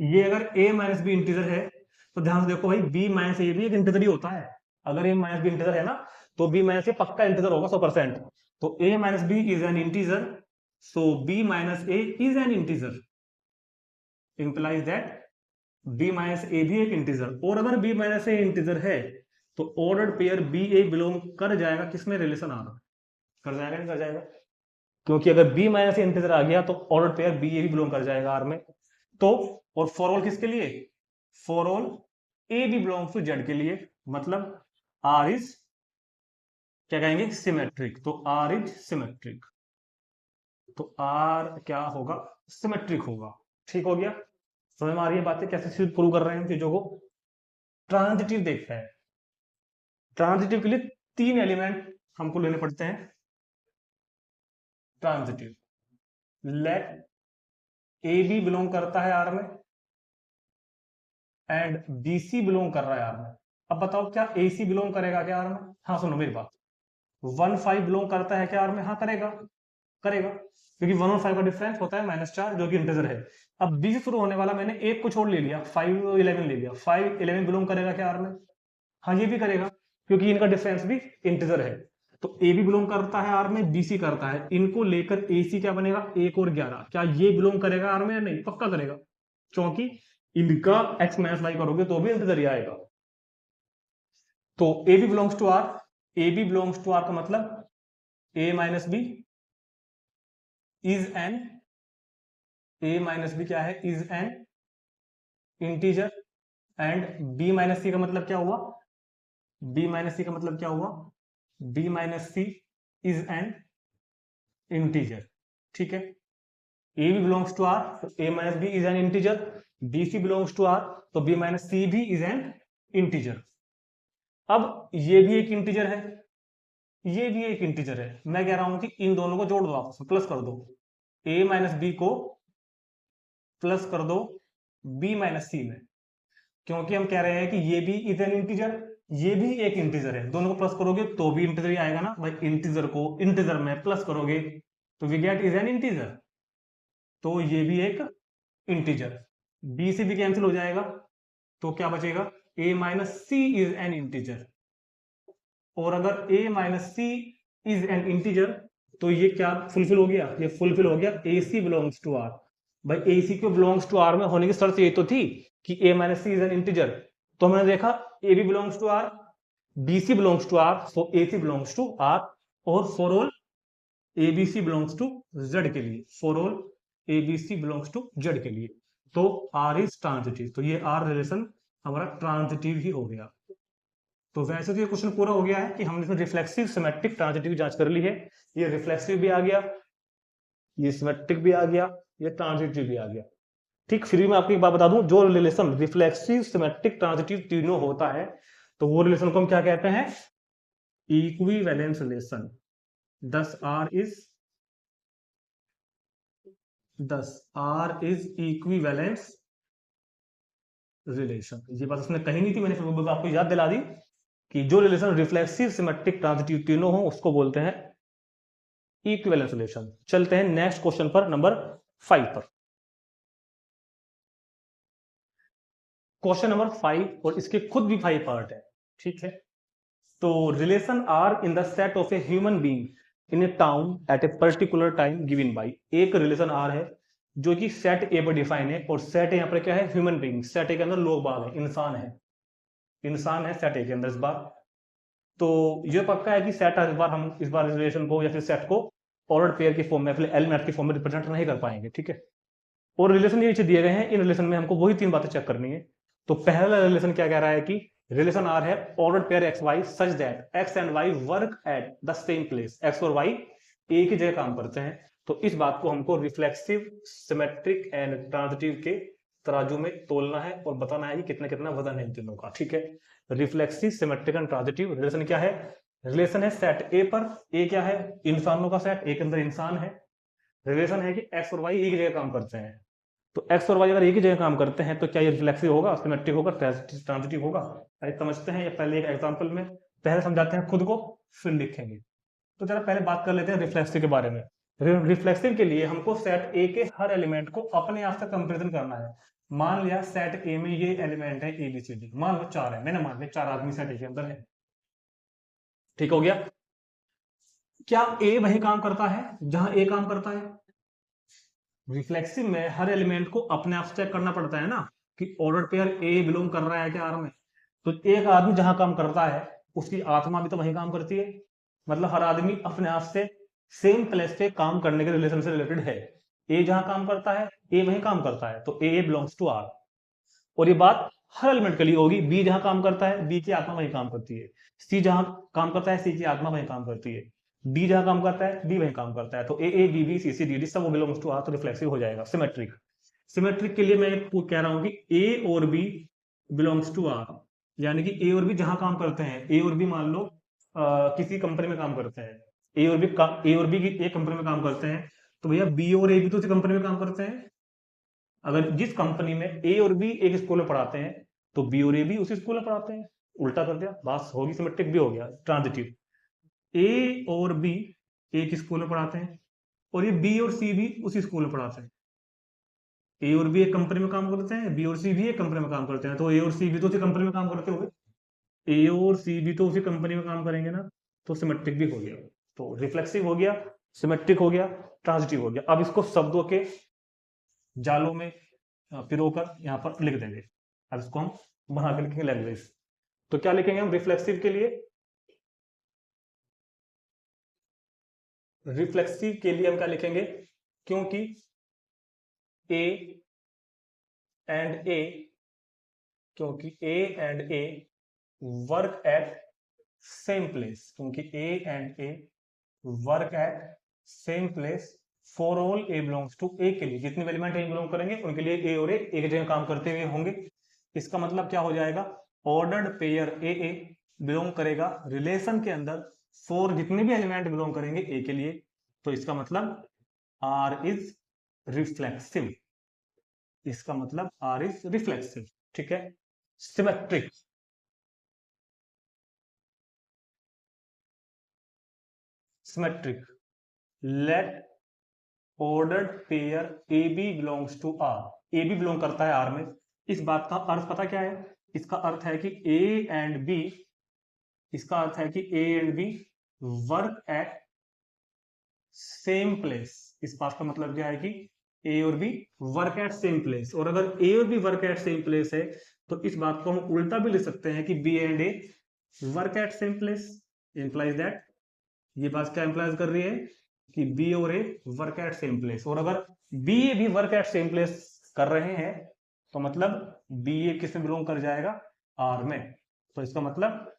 ये अगर a माइनस बी इंटीजर है, तो ध्यान से देखो भाई, b माइनस ए भी एक इंटीजर ही होता है। अगर a माइनस बी इंटीजर है ना, तो b माइनस ए पक्का इंटीजर होगा 100%। तो a minus B is an integer, so b minus A is an integer, implies that b minus A भी एक इंटीजर। और अगर b माइनस ए इंटीजर है, तो ordered pair B A belong कर जाएगा किसमें? Relation R. कर जाएगा नहीं कर जाएगा? क्योंकि अगर b माइनस इंटीजर आ गया, तो ऑर्डर पेयर बी ए भी बिलोंग कर जाएगा आर में। तो और फॉर ऑल किसके लिए? For all A B belongs to Z के लिए, मतलब आर इज क्या कहेंगे? सिमेट्रिक। तो आर इज सिमेट्रिक, तो आर क्या होगा? सिमेट्रिक होगा। ठीक हो गया? समझ में आ रही है बातें कैसे प्रूव कर रहे हैं चीजों को? ट्रांजिटिव देखते हैं। ट्रांजिटिव के लिए 3 एलिमेंट हमको लेने पड़ते हैं। ट्रांजिटिव, लेट ए बी बिलोंग करता है आर में एंड बी सी बिलोंग कर रहा है आर में। अब बताओ, क्या ए सी बिलोंग करेगा क्या आर में? हाँ सुनो मेरी बात, 1 5 बिलोंग करता है क्या आर में? हाँ करेगा, करेगा, क्योंकि 1 और 5 का डिफरेंस होता है -4, जो कि इंटीजर है। अब बी से शुरू होने वाला मैंने एक को छोड़ ले लिया, 5 11 ले लिया, 5 11 बिलोंग करेगा क्या आर में? हाँ ये भी करेगा, क्योंकि इनका डिफरेंस भी इंटीजर है। तो ए भी बिलोंग करता है आर में, बी सी करता है, इनको लेकर ए सी क्या बनेगा? 1 और 11। क्या ये बिलोंग करेगा आर में या नहीं? पक्का करेगा, क्योंकि इनका x माइनस वाई करोगे तो भी इंटीजर ही आएगा। तो A B belongs to R, A B belongs to R का मतलब A minus B is an, A minus B क्या है? Is an integer. And B minus C का मतलब क्या हुआ? बी माइनस सी का मतलब क्या हुआ? B minus C is an integer. ठीक है, A B belongs to R, तो A minus B is an integer. B C belongs to R, तो बी माइनस सी भी इज एन इंटीजर। अब ये भी एक इंटीजर है, ये भी एक इंटीजर है। मैं कह रहा हूं कि इन दोनों को जोड़ दो, आपस में प्लस कर दो, a माइनस बी को प्लस कर दो b माइनस सी में, क्योंकि हम कह रहे हैं कि ये भी इज एन इंटीजर, ये भी एक इंटीजर है। दोनों को प्लस करोगे तो भी इंटीजर ही आएगा ना भाई, इंटीजर को इंटीजर में प्लस करोगे तो we get is an integer, तो ये भी एक इंटीजर। b से भी कैंसिल हो जाएगा, तो क्या बचेगा? a minus C is an integer. और अगर a minus C is an integer, तो ये क्या फुलफिल हो गया? ये फुलफिल हो गया ए सी बिलोंग्स टू आर। भाई ए सी को बिलोंग्स टू आर में होने की शर्त ये तो थी कि a minus C is an integer. तो हमने देखा A B belongs to R, B C belongs to R, so A C belongs to R. और for all A B C belongs to Z के लिए, for all A B C belongs to Z के लिए, तो आर इज ट्रांजिटिव। तो ये आर रिलेशन हमारा ट्रांजिटिव ही हो गया। तो वैसे तो ये क्वेश्चन पूरा हो गया है कि हमने इसमें रिफ्लेक्सिव सिमेट्रिक ट्रांजिटिव जांच कर ली है। ये रिफ्लेक्सिव भी आ गया, ये सिमेट्रिक भी आ गया, ये ट्रांजिटिव भी आ गया। ठीक, फिर भी मैं आपको एक बात बता दूं, जो रिलेशन रिफ्लेक्सिव सिमेट्रिक ट्रांजिटिव तीनों होता है, तो वो रिलेशन को हम क्या कहते हैं? Equivalence relation. दस आर इज इक्विवेलेंस रिलेशन। ये बात उसने कही नहीं थी, मैंने फिर आपको याद दिला दी कि जो रिलेशन रिफ्लेक्सिव सिमेट्रिक ट्रांजिटिव तीनों हो उसको बोलते हैं इक्विवेलेंट रिलेशन। चलते हैं नेक्स्ट क्वेश्चन पर, नंबर 5 पर। क्वेश्चन नंबर 5 और इसके खुद भी 5 पार्ट है, ठीक है। तो relation R in the set of a human being in a town at a particular time given by. एक रिलेशन आर है जो कि सेट ए पर डिफाइन है, और सेट यहाँ पर क्या है, ह्यूमन बीइंग। सेट ए के अंदर लोग बाग है, इंसान है सेट ए के अंदर इस बार। तो ये पक्का है कि सेट इस बार रिलेशन को या फिर सेट को ऑर्डर पेयर की फॉर्म में, फिर एलिमेंट की फॉर्म में रिप्रेजेंट नहीं कर पाएंगे, ठीक है। और रिलेशन ये नीचे दिए गए हैं, इन रिलेशन में हमको वही 3 बातें चेक करनी है। तो पहला रिलेशन क्या कह रहा है कि रिलेशन आर है order pair X Y such that X and Y work at the same place. X और वाई एक ही जगह काम करते हैं। तो इस बात को हमको रिफ्लेक्सिव, सिमेट्रिक एंड ट्रांजिटिव के तराजू में तोलना है और बताना है कि कितना कितना वजन है इन तीनों का, ठीक है। Reflexive, symmetric and transitive relation क्या है? रिलेशन है सेट ए पर। ए क्या है? इंसानों का सेट, ए के अंदर इंसान है। रिलेशन है कि एक्स और वाई एक जगह काम करते हैं। तो एक्स और वाई अगर एक ही जगह काम करते हैं तो क्या ये रिफ्लेक्सिव होगा, सिमेट्रिक होगा, ट्रांजिटिव होगा? समझते हैं, या पहले एक एग्जांपल में पहले समझाते हैं खुद को, फिर लिखेंगे। तो जरा पहले बात कर लेते हैं रिफ्लेक्सिव के बारे में। रिफ्लेक्सिव के लिए हमको सेट ए के हर एलिमेंट को अपने आप से कंपेरिजन करना है। मान लिया सेट ए में ये एलिमेंट है ए बी सी डी, मान लो 4 है, मैंने मान लिया 4 आदमी सेट ए के अंदर है, ठीक हो गया। क्या ए वही काम करता है जहां ए काम करता है? रिफ्लेक्सिव में हर एलिमेंट को अपने आप चेक करना पड़ता है ना, कि ऑर्डर पेयर ए बिलोंग कर रहा है क्या आर में। तो एक आदमी जहां काम करता है उसकी आत्मा भी तो वही काम करती है। मतलब हर आदमी अपने आप से सेम प्लेस पे काम करने के रिलेशन से रिलेटेड है। ए जहां काम करता है ए वही काम करता है, तो ए बिलोंग्स टू आर। और ये बात हर एलिमेंट के लिए होगी। बी जहां काम करता है बी की आत्मा वही काम करती है। सी जहां काम करता है सी की आत्मा वही काम करती है। डी जहां काम करता है डी वही काम करता है। तो ए B B C C D D सब वो बिलोंग्स टू आर, तो रिफ्लेक्सिव हो जाएगा। सिमेट्रिक, सिमेट्रिक के लिए मैं कह रहा हूं कि ए और बी बिलोंग्स टू आर, यानी कि ए और बी जहां काम करते हैं, ए और बी मान लो किसी कंपनी में काम करते हैं, ए और बी की एक कंपनी में काम करते हैं, तो भैया बी और ए भी तो उसी कंपनी में काम करते हैं। अगर जिस कंपनी में ए और बी एक स्कूल में पढ़ाते हैं तो बी और ए भी उसी स्कूल में पढ़ाते हैं। उल्टा कर दिया, बात होगी, सिमेट्रिक भी हो गया। ट्रांजिटिव, ए और बी एक स्कूल में पढ़ाते हैं और ये बी और सी भी उसी स्कूल में पढ़ाते हैं। ए और बी एक कंपनी में काम करते हैं, बी और सी भी एक कंपनी में काम करते हैं, तो ए और सी भी तो उसी कंपनी में काम करते होंगे। ए और सी भी तो उसी कंपनी में काम करेंगे ना, तो सिमेट्रिक भी हो गया। तो रिफ्लेक्सिव हो गया, सिमेट्रिक हो गया, ट्रांजिटिव हो गया। अब इसको शब्दों के जालों में पिरोकर यहाँ पर लिख देंगे। अब इसको हम बना के लिखेंगे लैंग्वेज। तो क्या लिखेंगे हम रिफ्लेक्सिव के लिए? रिफ्लेक्सिव के लिए हम क्या लिखेंगे? क्योंकि ए एंड ए, क्योंकि A and A work at same place, क्योंकि A and A work at same place for all A belongs to, ए के लिए जितने एलिमेंट ए बिलोंग करेंगे उनके लिए ए और ए एक जगह काम करते हुए होंगे। इसका मतलब क्या हो जाएगा? ऑर्डर्ड पेयर ए बिलोंग करेगा रिलेशन के अंदर फॉर जितने भी एलिमेंट बिलोंग करेंगे ए के लिए। तो इसका मतलब आर इज रिफ्लेक्सिव, इसका मतलब आर इज रिफ्लेक्सिव, ठीक है। Symmetric, symmetric, let ordered pair A B belongs to R. A B belong करता है आर में। इस बात का अर्थ पता क्या है? इसका अर्थ है कि ए एंड बी, इसका अर्थ है कि A and B work at same place. इस बात का मतलब क्या है कि ए और B work at same place. और अगर ए और B work at same place है तो इस बात को हम उल्टा भी लिख सकते हैं कि B and A work at same place. Implies that, ये बात क्या इंप्लाइज कर रही है कि बी और ए वर्क एट सेम प्लेस। और अगर बी ए भी वर्क एट सेम प्लेस कर रहे हैं तो मतलब बी ए किस में बिलोंग कर जाएगा? आर में। तो इसका मतलब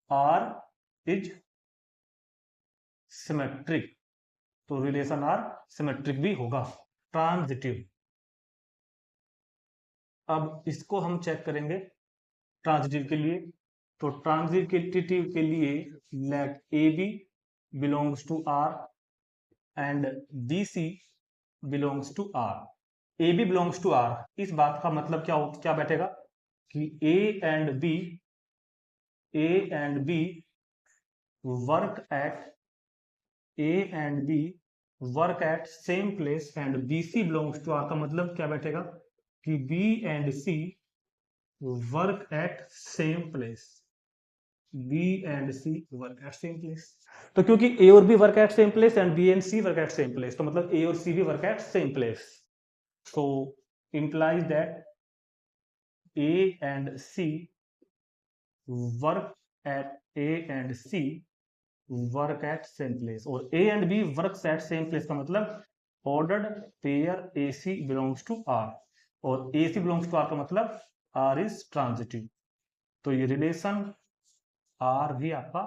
आर इज सिमेट्रिक, तो रिलेशन आर सिमेट्रिक भी होगा। ट्रांजिटिव, अब इसको हम चेक करेंगे ट्रांजिटिव के लिए। तो ट्रांजिटिव के लिए let A B belongs to R and B C belongs to R. A B belongs to R, इस बात का मतलब क्या बैठेगा कि A and B work at A and B work at same place and B C belongs to R का मतलब क्या बैठेगा कि B and C work at same place, B and C work at same place. तो क्योंकि ए और B work at same place and B and C work at same place, तो मतलब ए और सी भी work at same place, so implies that A and C work at A and C work at same place, और A and B works at same place का मतलब ordered pair AC belongs to R, और AC belongs to R का मतलब R is transitive। तो ये रिलेशन R भी आपका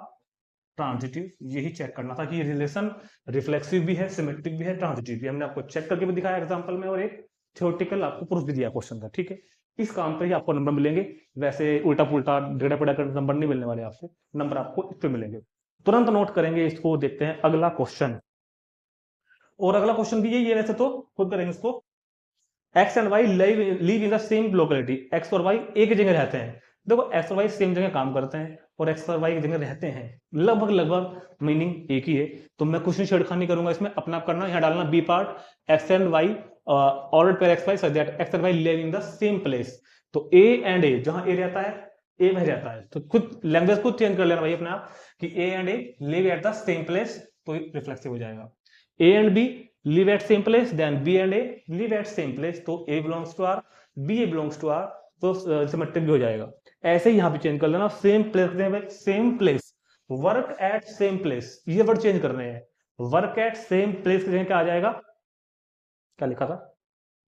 ट्रांजिटिव, यही चेक करना था कि ये रिलेशन रिफ्लेक्सिव भी है, सिमेट्रिक भी है, ट्रांजिटिव भी। हमने आपको चेक करके भी दिखाया एग्जांपल में, और एक थ्योरेटिकल आपको प्रूफ भी दिया क्वेश्चन का, ठीक है। इस काम पे ही आपको नंबर मिलेंगे, वैसे उल्टा पुल्टा टेढ़ा पेढ़ा कर नंबर नहीं मिलने वाले आपको, नंबर आपको इस पे मिलेंगे। तुरंत नोट करेंगे इसको, देखते हैं अगला क्वेश्चन। और अगला क्वेश्चन भी यही है, वैसे तो खुद करेंगे इसको। X and Y live in the same locality, X और वाई एक जगह रहते हैं। देखो एक्स और वाई सेम जगह काम करते हैं और एक्स और वाई एक जगह रहते हैं, लगभग लगभग मीनिंग एक ही है, तो मैं कुछ नहीं छेड़खानी करूंगा इसमें, अपना आप करना। यहाँ डालना B part X and Y order pair X Y such that X and Y live in the same place. तो ए एंड ए, जहां ए रहता है ए वह रहता है, तो खुद लैंग्वेज खुद चेंज कर लेना भाई अपने आप कि A and A live at the same place, तो रिफ्लेक्सिव हो जाएगा। A and B live at same place, then B and A live at same place, तो A belongs to R, B A belongs to R, तो सिमेट्रिक भी हो जाएगा। ऐसे ही यहाँ पे चेंज कर लेना, same place, same place, work at same place, ये वर्ड चेंज कर रहे हैं। वर्क एट सेम प्लेस की जगह क्या आ जाएगा, क्या लिखा था,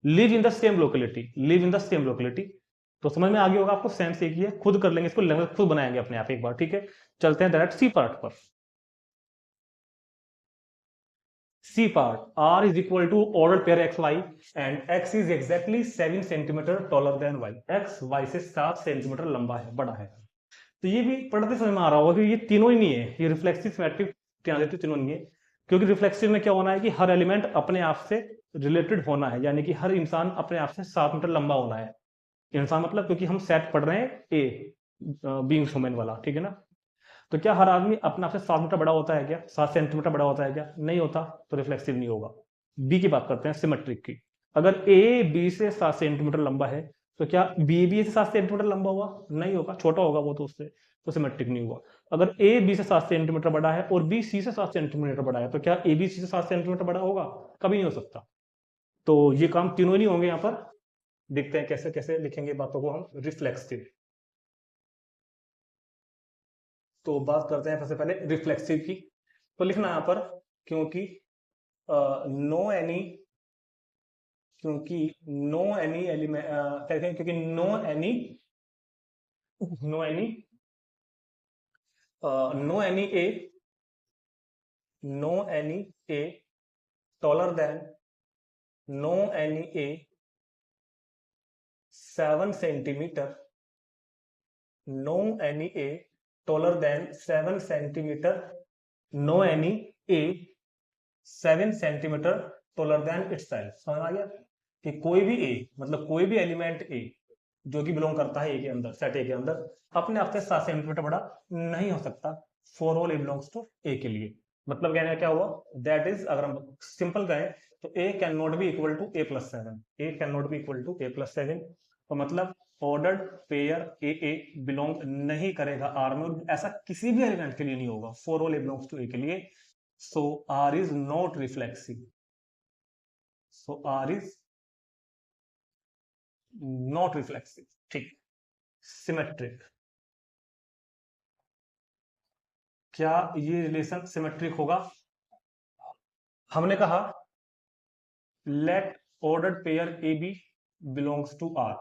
live in the same locality, live in the same locality. तो समझ में आ गया होगा आपको, सेंस एक ही है, खुद कर लेंगे इसको, लैंग्वेज खुद बनाएंगे अपने आप एक बार, ठीक है। चलते हैं डायरेक्ट सी पार्ट पर। C part, R is equal to ordered pair XY and X is exactly 7 centimeter taller than Y. X Y से 7 सेंटीमीटर लंबा है, बड़ा है। तो ये भी पढ़ते समझ में आ रहा होगा कि ये तीनों ही नहीं है, ये रिफ्लेक्सिव सिमेट्रिक ट्रांजिटिव तीनों नहीं है। क्योंकि रिफ्लेक्सिव में क्या होना है कि हर एलिमेंट अपने आप से रिलेटेड होना है, यानी कि हर इंसान अपने आप से 7 मीटर लंबा होना है। इंसान मतलब क्योंकि हम सेट पढ़ रहे हैं ए बीइंग्स ह्यूमन वाला, ठीक है ना। तो क्या हर आदमी अपने आप से 7 मीटर बड़ा होता है क्या, 7 सेंटीमीटर बड़ा होता है क्या, नहीं होता, तो रिफ्लेक्सिव नहीं होगा। बी की बात करते हैं, सिमेट्रिक की। अगर ए बी से 7 सेंटीमीटर लंबा है, तो क्या बी बी से 7 सेंटीमीटर लंबा होगा, नहीं होगा, छोटा होगा वो तो उससे, तो सिमेट्रिक नहीं हुआ। अगर ए बी से 7 सेंटीमीटर बड़ा है और बी सी से 7 सेंटीमीटर बड़ा है, तो क्या ए बी सी से 7 सेंटीमीटर बड़ा होगा, कभी नहीं हो सकता। तो ये काम तीनों नहीं होंगे यहाँ पर। देखते हैं कैसे कैसे लिखेंगे बातों को हम, रिफ्लेक्सिव। तो बात करते हैं सबसे पहले रिफ्लेक्सिव की। तो लिखना यहाँ पर, क्योंकि नो एनी, क्योंकि नो एनी एलिमेंट, कहते हैं क्योंकि no any, no any, no any A, no any A taller than, no any A 7 centimetre, no any A taller than 7 centimetre, no any A 7 centimetre taller than itself. समझ आ गया कि कोई भी ए, मतलब कोई भी एलिमेंट ए जो कि बिलोंग करता है ए के अंदर, सेट ए के अंदर, अपने आप से 7 सेंटीमीटर बड़ा नहीं हो सकता for all A belongs to ए के लिए। मतलब कहने का क्या हुआ, दैट इज, अगर हम सिंपल कहें तो a can not be equal to A plus 7, a can not be equal to A plus 7, तो मतलब ordered pair a a belong नहीं करेगा आर में, और ऐसा किसी भी एलिमेंट के लिए नहीं होगा for all A belongs to ए के लिए। So R is not reflexive, so R is not reflexive, ठीक। सिमेट्रिक, क्या ये रिलेशन सिमेट्रिक होगा, हमने कहा let ordered pair A B belongs to R.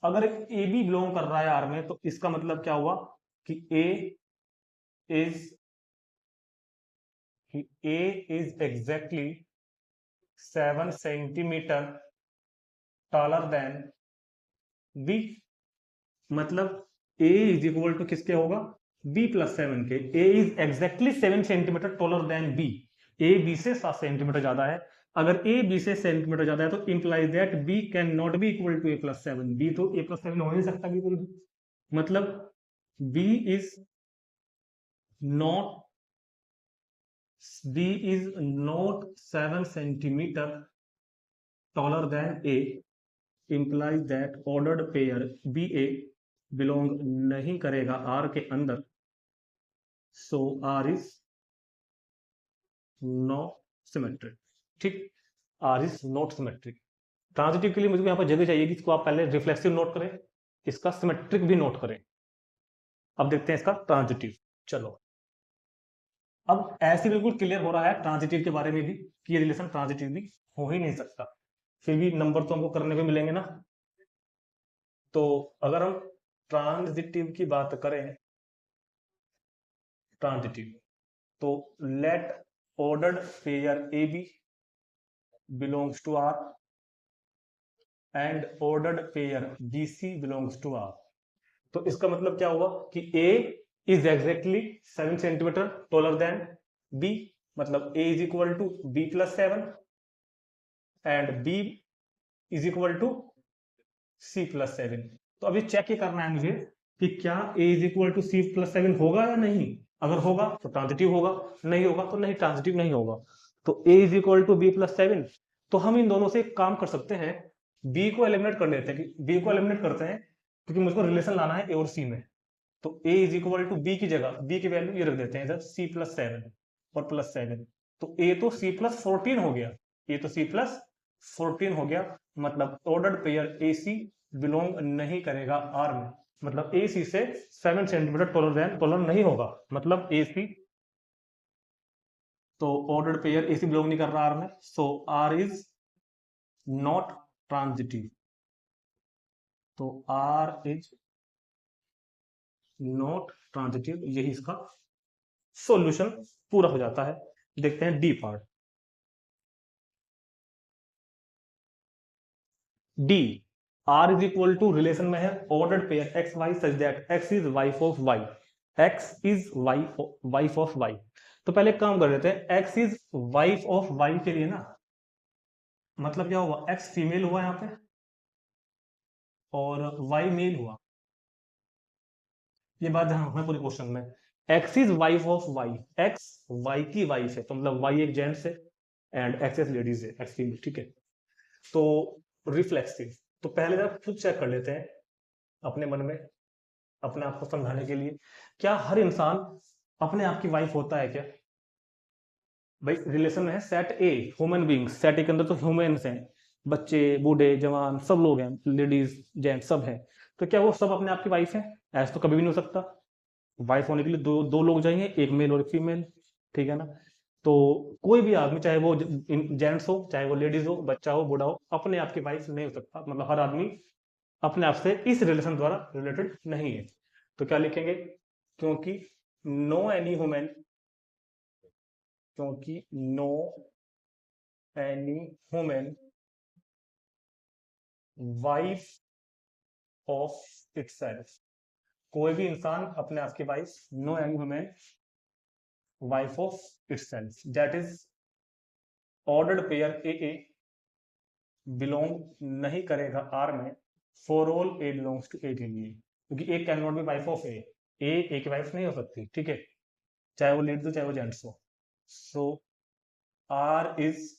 अगर ए बी बिलोंग कर रहा है आर में, तो इसका मतलब क्या हुआ कि a is exactly 7 centimetre taller than b. मतलब ए इज इक्वल टू किसके होगा, बी प्लस 7 के। A is exactly 7 centimetre taller than b, a b से 7 सेंटीमीटर ज्यादा है। अगर ए बी से सेंटीमीटर ज्यादा है, तो implies that B can not be equal to A plus 7, B तो ए प्लस 7 हो नहीं सकता बिल्कुल भी। मतलब B is not B is not 7 centimeter taller than A implies that ordered pair BA belong नहीं करेगा R के अंदर, so R is not symmetric. ठीक, R is not symmetric. Transitive के लिए मुझे यहाँ पर जगह चाहिए कि इसको आप पहले रिफ्लेक्सिव नोट करें, इसका सिमेट्रिक भी नोट करें। अब देखते हैं इसका ट्रांजिटिव। चलो, अब ऐसे बिल्कुल क्लियर हो रहा है ट्रांजिटिव के बारे में भी कि ये रिलेशन ट्रांजिटिव भी हो ही नहीं सकता, फिर भी नंबर तो हमको करने को मिलेंगे ना। तो अगर हम ट्रांजिटिव की बात करें, ट्रांजिटिव, तो let ordered pair A B belongs to R and ordered pair B C belongs to R. तो इसका मतलब क्या हुआ कि A is exactly 7 centimetre taller than B, मतलब A is equal to B plus 7 and B is equal to C plus 7। तो अभी चेक ये करना है मुझे कि क्या A is equal to C plus 7 होगा या नहीं। अगर होगा तो ट्रांजिटिव होगा, नहीं होगा तो नहीं, ट्रांजिटिव नहीं होगा। तो A is equal to B plus 7, तो हम इन दोनों से एक काम कर सकते हैं, B को एलिमिनेट कर लेते हैं। B को एलिमिनेट करते हैं क्योंकि मुझको रिलेशन लाना है A और C में। तो A is equal to B की जगह B की वैल्यू ये रख देते हैं इधर C प्लस 7 और प्लस 7। तो A तो C प्लस 14 हो गया, A तो C प्लस 14 हो गया, मतलब ऑर्डर्ड पेयर AC बिलोंग नहीं करेगा R में, मतलब AC से 7 सेंटीमीटर टॉलर नहीं होगा, मतलब AC, तो ऑर्डर्ड पेयर AC बिलोंग नहीं कर रहा R में, so R is not transitive. तो R इज नॉट ट्रांजिटिव, यही इसका सॉल्यूशन पूरा हो जाता है। देखते हैं D part. D, R is equal to relation में है ordered pair X Y such that X is wife of Y, x is wife of Y. तो पहले काम कर लेते हैं, X is wife of Y के लिए ना, मतलब क्या हुआ, एक्स फीमेल हुआ यहाँ पे और वाई मेल हुआ, ये बात ध्यान रखना पूरे क्वेश्चन में। X is wife of Y, X Y की वाइफ है, तो मतलब वाई एक जेंट्स है एंड एक्स एस लेडीज है, एक्स फीमेल, ठीक है। तो रिफ्लेक्सिव, तो पहले जरा खुद चेक कर लेते हैं अपने मन में, अपने आप को समझाने के लिए, क्या हर इंसान अपने आप की वाइफ होता है क्या। भाई रिलेशन में है set a human beings, set ए के अंदर तो ह्यूमंस हैं, बच्चे बूढ़े जवान सब लोग हैं, लेडीज जेंट सब हैं, तो क्या वो सब अपने आप की वाइफ है। ऐसा तो कभी भी नहीं हो सकता, वाइफ होने के लिए दो लोग चाहिए, एक मेल और एक फीमेल, ठीक है ना। तो कोई भी आदमी, चाहे वो जेंट्स हो चाहे वो लेडीज हो, बच्चा हो बूढ़ा हो, अपने आप की वाइफ नहीं हो सकता, मतलब हर आदमी अपने आप से इस रिलेशन द्वारा रिलेटेड नहीं है। तो क्या लिखेंगे, क्योंकि नो एनी ह्यूमन, क्योंकि no any human wife of itself, कोई भी इंसान अपने आप की wife, no any human wife of itself, that is ordered pair A belong नहीं करेगा आर में for all A belongs to ए के लिए, क्योंकि a can not be wife of a की वाइफ नहीं हो सकती, ठीक है, चाहे वो लेडीज हो चाहे वो जेंट्स हो। So R is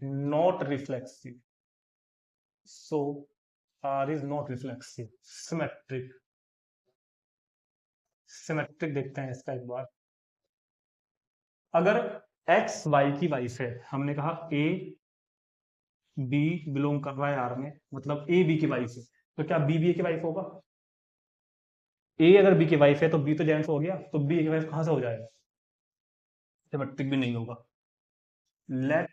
not reflexive, so R is not reflexive. Symmetric, symmetric देखते हैं इसका एक बार। अगर एक्स वाई की वाइफ है, हमने कहा ए बी बिलोंग कर रहा है आर में, मतलब ए बी की वाइफ है, तो क्या बी बी की वाइफ होगा। ए अगर बी की वाइफ है तो बी तो जेंट्स हो गया, तो बी की वाइफ कहां से हो जाएगा, सिमेट्रिक भी नहीं होगा। Let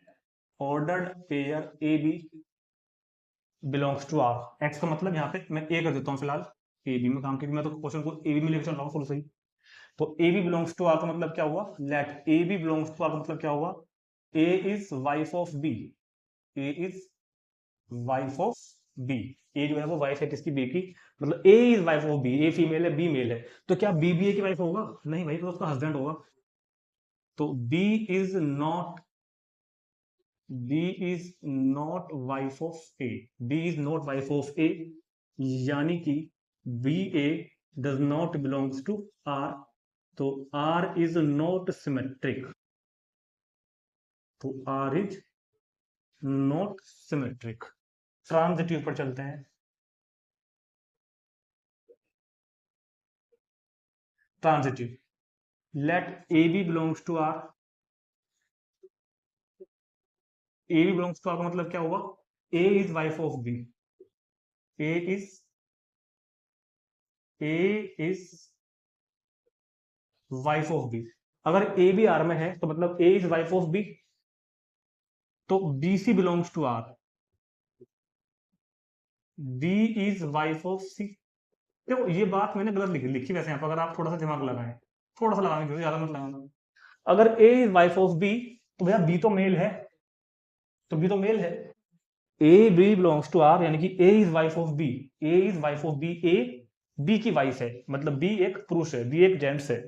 ordered pair A B belongs to R, X का मतलब यहाँ पे मैं ए कर देता हूँ फिलहाल, ए बी में काम, क्योंकि मैं तो क्वेश्चन को ए बी में लेकर चल रहा हूँ शुरू से ही। तो A B belongs to R का मतलब क्या हुआ, let A B belongs to R का मतलब क्या हुआ, a is wife of b, a is wife of b, a जो है वो वाइफ है किसकी, बी की, मतलब ए is wife of b, a female है बी मेल है, तो क्या बी बी ए की वाइफ होगा, नहीं भाई, तो उसका हस्बैंड होगा। तो b is not, b is not wife of a, b is not wife of a, यानी कि b a does not belongs to R, तो R इज नॉट सिमेट्रिक, तो R is not symmetric. Transitive पर चलते हैं। Transitive, let A B belongs to R. A B belongs to R का मतलब क्या हुआ? A is wife of b. A is wife of b. अगर ए बी आर में है तो मतलब ए इज वाइफ ऑफ बी, तो B C belongs to R. B is wife of c. देखो ये बात मैंने गलत लिखी वैसे यहाँ पर, अगर आप थोड़ा सा दिमाग लगाएं, थोड़ा सा लगाएंगे, ज्यादा मत लगाना। अगर a is wife of b तो भैया बी तो मेल है, तो बी तो मेल है। A B belongs to R यानी कि a is wife of b. A is wife of b, a b की वाइफ है, मतलब बी एक पुरुष है, बी एक जेंट्स है।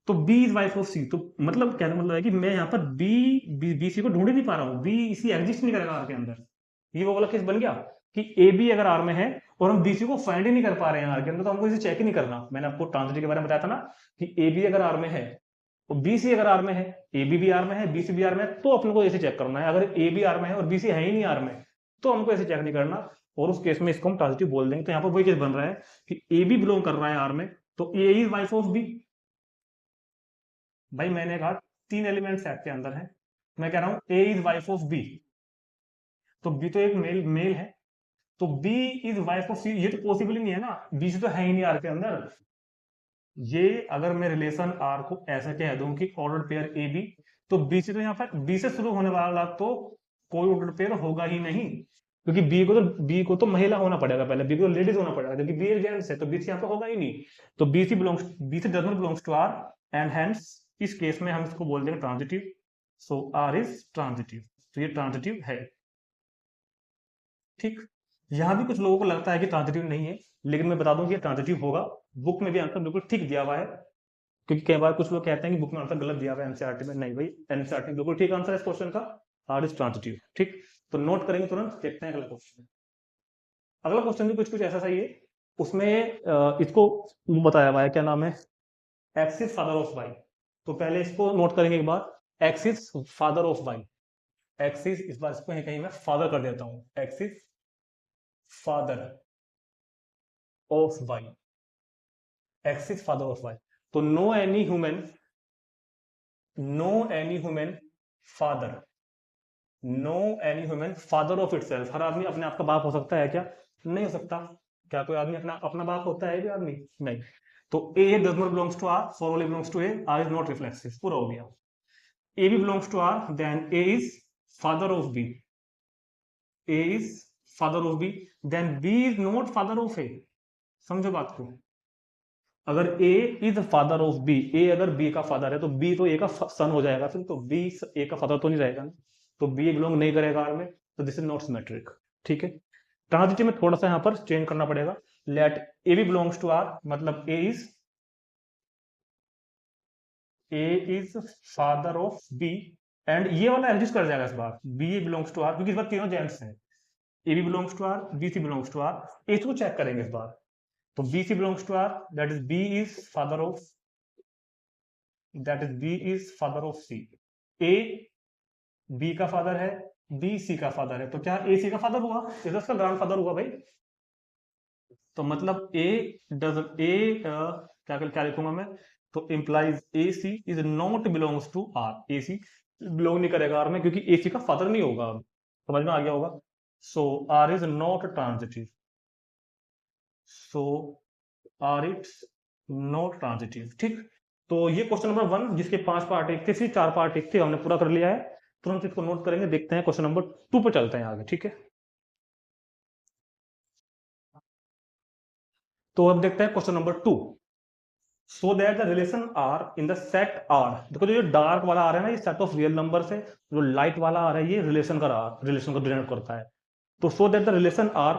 तो बी इज वाइफ ऑफ सी, तो मतलब कहने मतलब है कि मैं यहाँ पर बी सी को ढूंढ ही नहीं पा रहा हूँ, बी इसी एग्जिस्ट नहीं करेगा आर के अंदर। ये वो वाला केस बन गया कि ए बी अगर आर में है और हम बी सी को फाइंड ही नहीं कर पा रहे हैं आर के अंदर, तो हमको इसे चेक ही नहीं करना। मैंने आपको ट्रांजिटिव के बारे में बताया था ना कि ए बी अगर आर में है तो बी सी अगर आर में है, ए बी भी आर में है, बी सी भी आर में है, तो अपने को ऐसे चेक करना है। अगर ए बी आर में है और बी सी है ही नहीं आर में, तो हमको ऐसे चेक नहीं करना, और उस केस में इसको हम ट्रांजिटिव बोल देंगे। तो यहाँ पर वही केस बन रहा है कि ए बी बिलोंग कर रहा है आर में, तो ए इज वाइफ ऑफ बी। भाई मैंने कहा 3 एलिमेंट्स सेट के अंदर है, मैं कह रहा हूं ए इज वाइफ ऑफ बी, तो बी तो एक मेल है, तो बी इज वाइफ ऑफ सी। ये तो पॉसिबल ही नहीं है ना, बी से तो है ही नहीं आर के अंदर। ये अगर मैं रिलेशन आर को ऐसा कह दूं कि ऑर्डर पेयर ए बी, तो बी से तो यहाँ पर बी से शुरू होने वाला तो कोई ऑर्डर पेयर होगा ही नहीं, क्योंकि बी को तो महिला होना पड़ेगा पहले, बी को तो लेडीज होना पड़ेगा, क्योंकि बी एक जेंट्स है, तो बी से यहाँ पर होगा ही नहीं। तो बी से does not belongs to R, and hence इस केस में हम इसको बोल देंगे transitive. So R is transitive, तो ये ट्रांजिटिव है। ठीक, यहां भी कुछ लोगों को लगता है कि ट्रांजिटिव नहीं है, लेकिन मैं बता दूं कि ये ट्रांजिटिव होगा। बुक में भी आंसर बिल्कुल ठीक दिया हुआ है, क्योंकि कई बार कुछ लोग कहते हैं कि बुक में आंसर गलत दिया हुआ है एनसीईआरटी में। नहीं भाई, एनसीईआरटी बिल्कुल ठीक आंसर है इस क्वेश्चन का, आर इज ट्रांजिटिव। ठीक, तो नोट करेंगे तुरंत, देखते हैं अगला क्वेश्चन। अगला क्वेश्चन भी कुछ कुछ ऐसा सही है, उसमें इसको वो बताया हुआ है, क्या नाम है, x is father of Y. तो पहले इसको नोट करेंगे एक बार, x is father of Y. X is, इस बार इसको कहीं मैं फादर कर देता हूं, x is father of Y. X is father of Y, तो no any human father, no any human father of itself. हर आदमी अपने आप का बाप हो सकता है क्या? नहीं हो सकता। क्या कोई आदमी अपना अपना बाप होता है? भी आदमी नहीं। तो a does not belongs to R, for only belongs to a, R is not reflexive, पूरा हो गया। A B belongs to R, then a is father of b. A is father of b, then b is not father of a. समझो बात को, अगर a is father of b, a अगर बी का फादर है तो बी तो ए का सन हो जाएगा फिर, तो बी ए का फादर तो नहीं रहेगा ना, तो बी बिलोंग नहीं करेगा आर में, तो दिस इज नॉट सिमेट्रिक। ठीक है, ट्रांजिटिव में थोड़ा सा यहाँ पर चेंज करना पड़ेगा। Let A B belongs to R, मतलब ए is father of B, and ये वाला एग्जिस्ट कर जाएगा इस बार, बी बिलोंग्स टू आर, क्योंकि इस बार तीनों जेंट्स हैं। A B belongs to R, B C belongs to R, इसको चेक करेंगे इस बार। तो B C belongs to R, that is B is father of, C. A B का फादर है, बी सी का फादर है, तो क्या ए सी का फादर हुआ? इसका ग्रैंड फादर हुआ भाई। तो मतलब ए डज ए क्या लिखूंगा मैं, तो implies A C is not belongs to R. A C belong नहीं करेगा आर में, क्योंकि ए सी का फादर नहीं होगा। समझ में आ गया होगा। So R is not transitive, so R it's not transitive. ठीक, तो ये क्वेश्चन नंबर 1, जिसके 5 पार्ट एक थे, फिर 4 पार्ट एक थे, हमने पूरा कर लिया है। तुरंत इसको नोट करेंगे, देखते हैं क्वेश्चन नंबर 2 पे चलते हैं आगे। ठीक है, तो अब देखते हैं question number 2। So that the relation R in the set R, देखो जो डार्क वाला आ रहा है ना, ये सेट ऑफ रियल नंबर है, जो लाइट वाला आ रहा है ये रिलेशन को डिनोट करता है। तो so that the relation R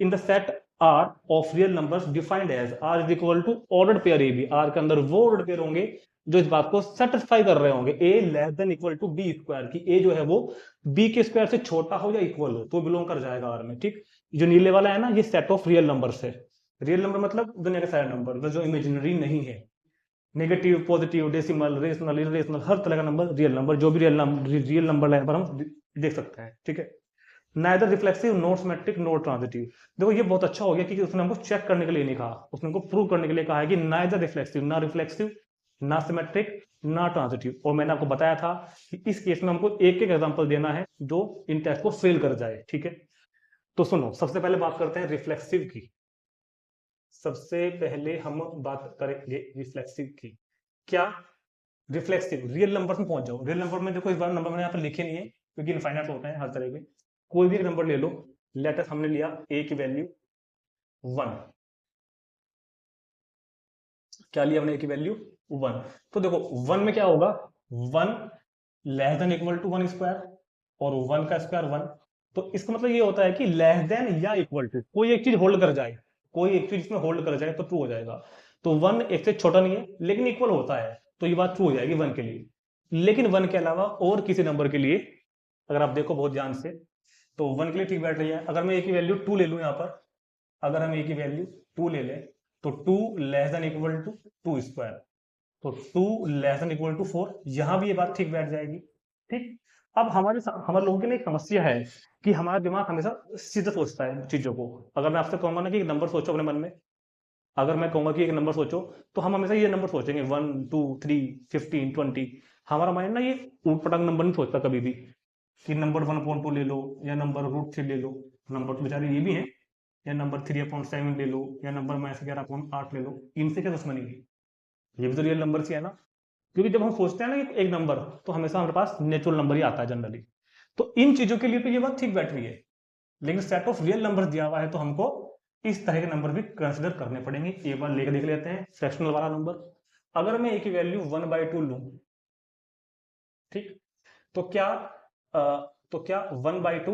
in the set R of real numbers defined as R is equal to ordered pair A B. R के अंदर वो ऑर्डर्ड पेयर होंगे जो इस बात को सेटिस्फाई कर रहे होंगे, a less than equal to b square, की ए जो है वो बी के स्क्वायर से छोटा हो या इक्वल हो, तो बिलोंग कर जाएगा आर में। ठीक, जो नीले वाला है ना, ये सेट ऑफ रियल नंबर्स है। रियल नंबर मतलब दुनिया के सारे नंबर, जो इमेजिनरी नहीं है। Negative, positive, decimal, rational, irrational, हर तरह का नंबर, रियल नंबर, जो भी रियल नंबर लाइन पर हम देख सकते हैं, ठीक है। Neither reflexive, not symmetric, not transitive. देखो ये बहुत अच्छा हो गया कि उसने हमको चेक करने के लिए नहीं कहा, उसने हमको प्रूव करने के लिए कहा है कि नाइदर रिफ्लेक्सिव, ना रिफ्लेक्सिव, ना सिमेट्रिक, ना ट्रांजिटिव। और मैंने आपको बताया था कि इस केस में हमको एक एक एग्जांपल देना है जो इन टेस्ट को फेल कर जाए, ठीक है। तो सुनो, सबसे पहले बात करते हैं रिफ्लेक्सिव की। सबसे पहले हम बात करेंगे रिफ्लेक्सिव की। क्या रिफ्लेक्सिव, रियल नंबर में पहुंच जाओ। रियल नंबर में देखो, इस बार नंबर मैंने यहाँ पर लिखे नहीं है क्योंकि इनफाइनाइट होते हैं हर तरह के। कोई भी एक नंबर ले लो, लेटर हमने लिया a की वैल्यू 1। क्या लिया हमने a की वैल्यू 1। तो देखो 1 में क्या होगा, 1 less than equal to 1 square, और 1 का स्क्वायर 1। तो इसका मतलब ये होता है कि लेस देन या इक्वल टू कोई एक चीज होल्ड कर जाए, कोई एक चीज इसमें होल्ड कर जाए तो ट्रू हो जाएगा। तो 1 एक से छोटा नहीं है लेकिन इक्वल होता है, तो ये बात ट्रू हो जाएगी 1 के लिए। लेकिन 1 के अलावा और किसी नंबर के लिए अगर आप देखो बहुत ध्यान से, तो 1 के लिए ठीक बैठ रही है। अगर मैं a की वैल्यू 2 ले लूं यहाँ पर, अगर हम a की वैल्यू 2 ले लें, तो 2 less than equal to 2 square, तो 2 लेस देन इक्वल टू 4, यहां भी ये बात ठीक बैठ जाएगी, ठीक। अब हमारे लोगों के लिए एक समस्या है कि हमारा दिमाग हमेशा सीधा सोचता है चीजों को। अगर मैं आपसे कहूंगा ना कि एक नंबर सोचो अपने मन में, अगर मैं कहूंगा कि एक नंबर सोचो, तो हम हमेशा ये नंबर सोचेंगे 1 2 3 15 20। हमारा माइंड ना ये ऊट पटांग नंबर नहीं सोचता कभी भी कि नंबर 1/2 ले लो, या नंबर √3 ले लो। नंबर तो बेचारे ये भी हैं, या नंबर 3/7 ले लो, या नंबर -11/8 ले लो। इनसे क्या दुश्मनी है, ये भी तो रियल नंबर ही है ना। क्योंकि जब हम सोचते हैं ना कि एक नंबर, तो हमेशा हमारे पास नेचुरल नंबर ही आता है जनरली। तो इन चीजों के लिए तो ये बात ठीक बैठ रही है, लेकिन सेट ऑफ रियल नंबर दिया हुआ है तो हमको इस तरह के नंबर भी कंसिडर करने पड़ेंगे। एक बार लेकर देख लेते हैं फ्रैक्शनल वाला नंबर। अगर मैं a की वैल्यू 1/2 लूं, ठीक, तो क्या तो क्या 1/2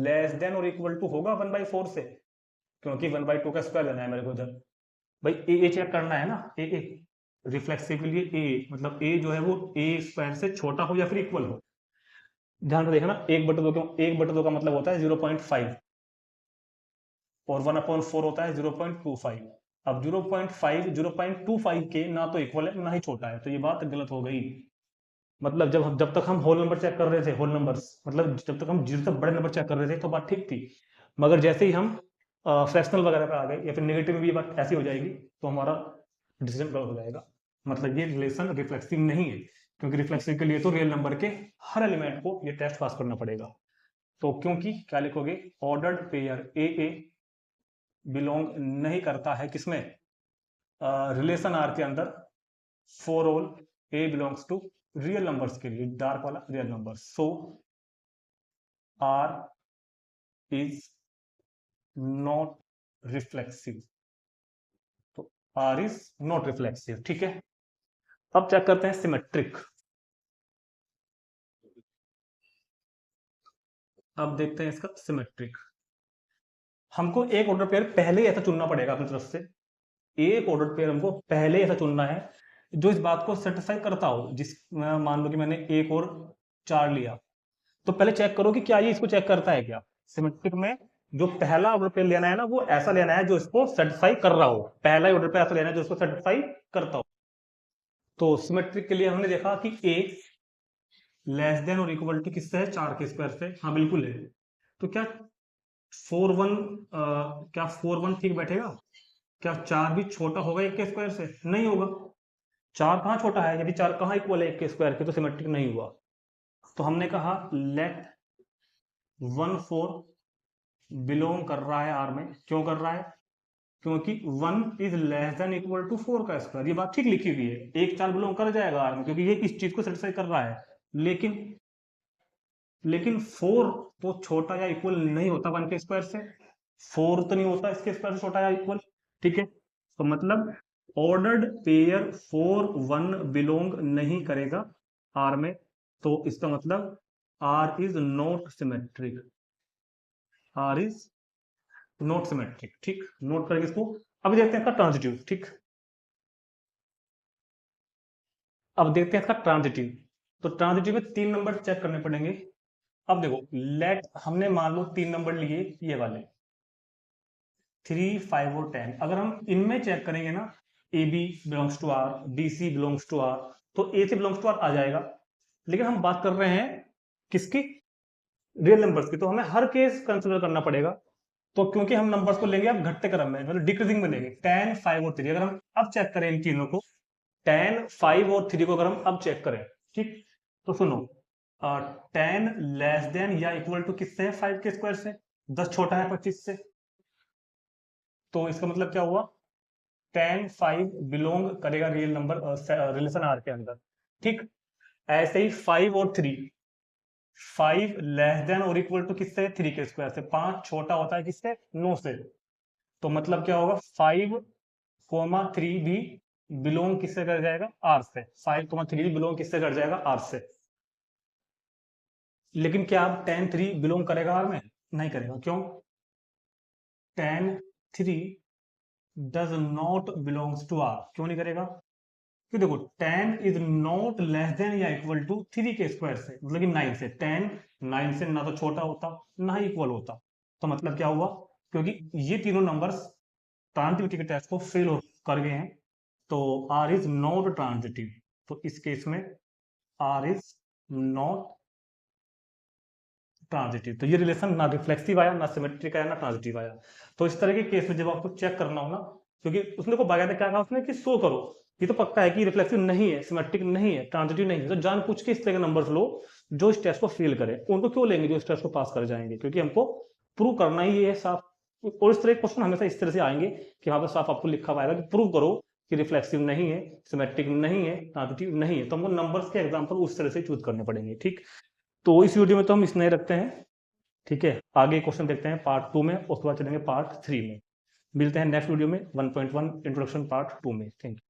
लेस देन और इक्वल टू होगा 1/4 से, क्योंकि 1/2 का स्क्वायर लेना है मेरे को इधर। भाई ए चेक करना है ना, ए रिफ्लेक्सिव के लिए ए मतलब ए जो है वो ए स्क्वायर से छोटा हो या फिर इक्वल हो। ध्यान से देखना, 1/2 का मतलब होता है 0.5, और 1/4 होता है 0.25। अब 0.25 के ना तो इक्वल है ना ही छोटा है, तो ये बात गलत हो गई। मतलब जब तक हम होल नंबर चेक कर रहे थे, होल नंबर्स मतलब जब तक हम जीरो से बड़े नंबर चेक कर रहे थे तो बात ठीक थी। मगर जैसे ही हम फ्रैक्शनल वगैरह पे आ गए या फिर नेगेटिव में भी ये बात ऐसी हो जाएगी, तो हमारा डिसीजन गलत हो जाएगा। मतलब ये रिलेशन रिफ्लेक्सिव नहीं है, क्योंकि रिफ्लेक्सिव के लिए तो रियल नंबर के हर एलिमेंट को ये टेस्ट पास करना पड़ेगा। तो क्योंकि क्या लिखोगे, ऑर्डर्ड पेयर ए बिलोंग नहीं करता है किसमें, रिलेशन आर के अंदर, for all A belongs to real numbers के लिए, डार्क वाला real number. So R is not reflexive, तो आर इज नॉट रिफ्लेक्सिव, ठीक है। अब चेक करते हैं सिमेट्रिक। अब देखते हैं इसका सिमेट्रिक। हमको एक ऑर्डर पेयर पहले ऐसा चुनना पड़ेगा अपनी तरफ से, एक ऑर्डर पेयर हमको पहले ऐसा चुनना है जो इस बात को सेटिस्फाई करता हो। जिस मान लो कि मैंने एक और 4 लिया, तो पहले चेक करो कि क्या ये इसको चेक करता है क्या। सिमेट्रिक में जो पहला ऑर्डर पेयर लेना है ना, वो ऐसा लेना है जो इसको सेटिस्फाई कर रहा हो। पहला ही ऑर्डर पेयर ऐसा लेना है जो इसको सेटिस्फाई करता हो। तो सिमेट्रिक के लिए हमने देखा कि a लेस देन और इक्वल टू किससे है, 4 के स्क्वायर से। हाँ बिल्कुल है। तो क्या 4/1 क्या 4/1 ठीक बैठेगा? क्या 4 भी छोटा होगा 1 के स्क्वायर से? नहीं होगा। 4 कहाँ छोटा है? यदि 4 कहाँ इक्वल है 1 के स्क्वायर के, तो सिमेट्रिक नहीं हुआ। तो हमने कहा लेट 1/4 बिलोंग कर रहा है आर में। क्यों कर रहा है? क्योंकि 1 is less than equal to 4 का स्क्वायर। ये बात ठीक लिखी हुई है, 1 4 बिलोंग कर जाएगा आर में, क्योंकि ये इस चीज को सेटिस्फाई कर रहा है। लेकिन 4 तो छोटा या इक्वल नहीं होता 1 के स्क्वायर से। 4 तो नहीं होता इसके स्क्वायर से छोटा या इक्वल, ठीक है। तो मतलब ऑर्डर्ड पेयर 4/1 बिलोंग नहीं करेगा आर में। तो इसका मतलब R is not symmetric, R is not symmetric, ठीक। नोट करके इसको अभी देखते हैं इसका ट्रांजिटिव, ठीक। अब देखते हैं इसका ट्रांजिटिव। तो ट्रांजिटिव में 3 नंबर चेक करने पड़ेंगे। अब देखो, लेट हमने मान लो 3 नंबर लिए, ये वाले 3 5 और 10। अगर हम इनमें चेक करेंगे ना, A B belongs to R, B C belongs to R, तो ए से बिलोंग्स टू आर आ जाएगा। लेकिन हम बात कर रहे हैं किसकी, रियल नंबर्स की, तो हमें हर केस कंसिडर करना पड़ेगा। तो क्योंकि हम नंबर्स को लेंगे अब घटते क्रम में, मतलब डिक्रीजिंग में लेंगे, 10, 5 और 3। अगर हम अब चेक करें इन तीनों को, 10, 5 और 3 को अगर हम अब चेक करें, ठीक, तो सुनो, 10 लेस देन या इक्वल टू किससे है, 5 के स्क्वायर से। 10 छोटा है 25 से, तो इसका मतलब क्या हुआ, 10, 5 बिलोंग करेगा रियल नंबर रिलेशन आर के अंदर, ठीक। ऐसे ही 5 और 3, 5 लेस देन और इक्वल टू किससे, 3 के स्क्वायर से। 5 छोटा होता है किससे, 9 से, तो मतलब क्या होगा, 5, 3 भी बिलोंग किससे कर जाएगा, आर से। 5, 3 भी बिलोंग किससे कर जाएगा, आर से। लेकिन क्या अब 10, 3 बिलोंग करेगा आर में, नहीं करेगा। क्यों, 10, 3 does not belongs to R. क्यों नहीं करेगा, क्योंकि देखो 10 इज नॉट लेस देन या इक्वल टू 3 के स्क्वायर से, मतलब कि 9 से। 10 9 से ना तो छोटा होता ना ही इक्वल होता, तो मतलब क्या हुआ, क्योंकि ये तीनों नंबर्स ट्रांजिटिविटी के टेस्ट को फेल कर गए हैं, तो आर इज नॉट ट्रांजिटिव। तो इस केस में आर इज नॉट ट्रांजिटिव। तो ये रिलेशन ना रिफ्लेक्सिव आया, ना सिमेट्रिक आया, ना ट्रांजिटिव आया। तो इस तरह के केस में जब आपको चेक करना हो ना, क्योंकि उसने को बाकायदा क्या कहा उसने कि शो करो, ये तो पक्का है कि रिफ्लेक्सिव नहीं है, सिमेट्रिक नहीं है, ट्रांजिटिव नहीं है, तो जान पूछ के इस तरह के नंबर्स लो जो इस टेस्ट को फेल करे। उनको क्यों लेंगे जो इस टेस्ट को पास कर जाएंगे, क्योंकि हमको प्रूव करना ही है साफ। और इस तरह के क्वेश्चन हमेशा इस तरह से आएंगे कि वहां पर साफ आपको लिखा हुआ आएगा कि प्रूव करो कि रिफ्लेक्सिव नहीं है, सिमेट्रिक नहीं है, ट्रांजिटिव नहीं है। तो हमको नंबर्स के एग्जाम्पल उस तरह से चूज करने पड़ेंगे, ठीक। तो इस वीडियो में तो हम इतना ही रखते हैं, ठीक है। आगे क्वेश्चन देखते हैं पार्ट 2 में, उसके बाद चलेंगे पार्ट 3 में। मिलते हैं नेक्स्ट वीडियो में 1.1 इंट्रोडक्शन पार्ट 2 में। Thank you.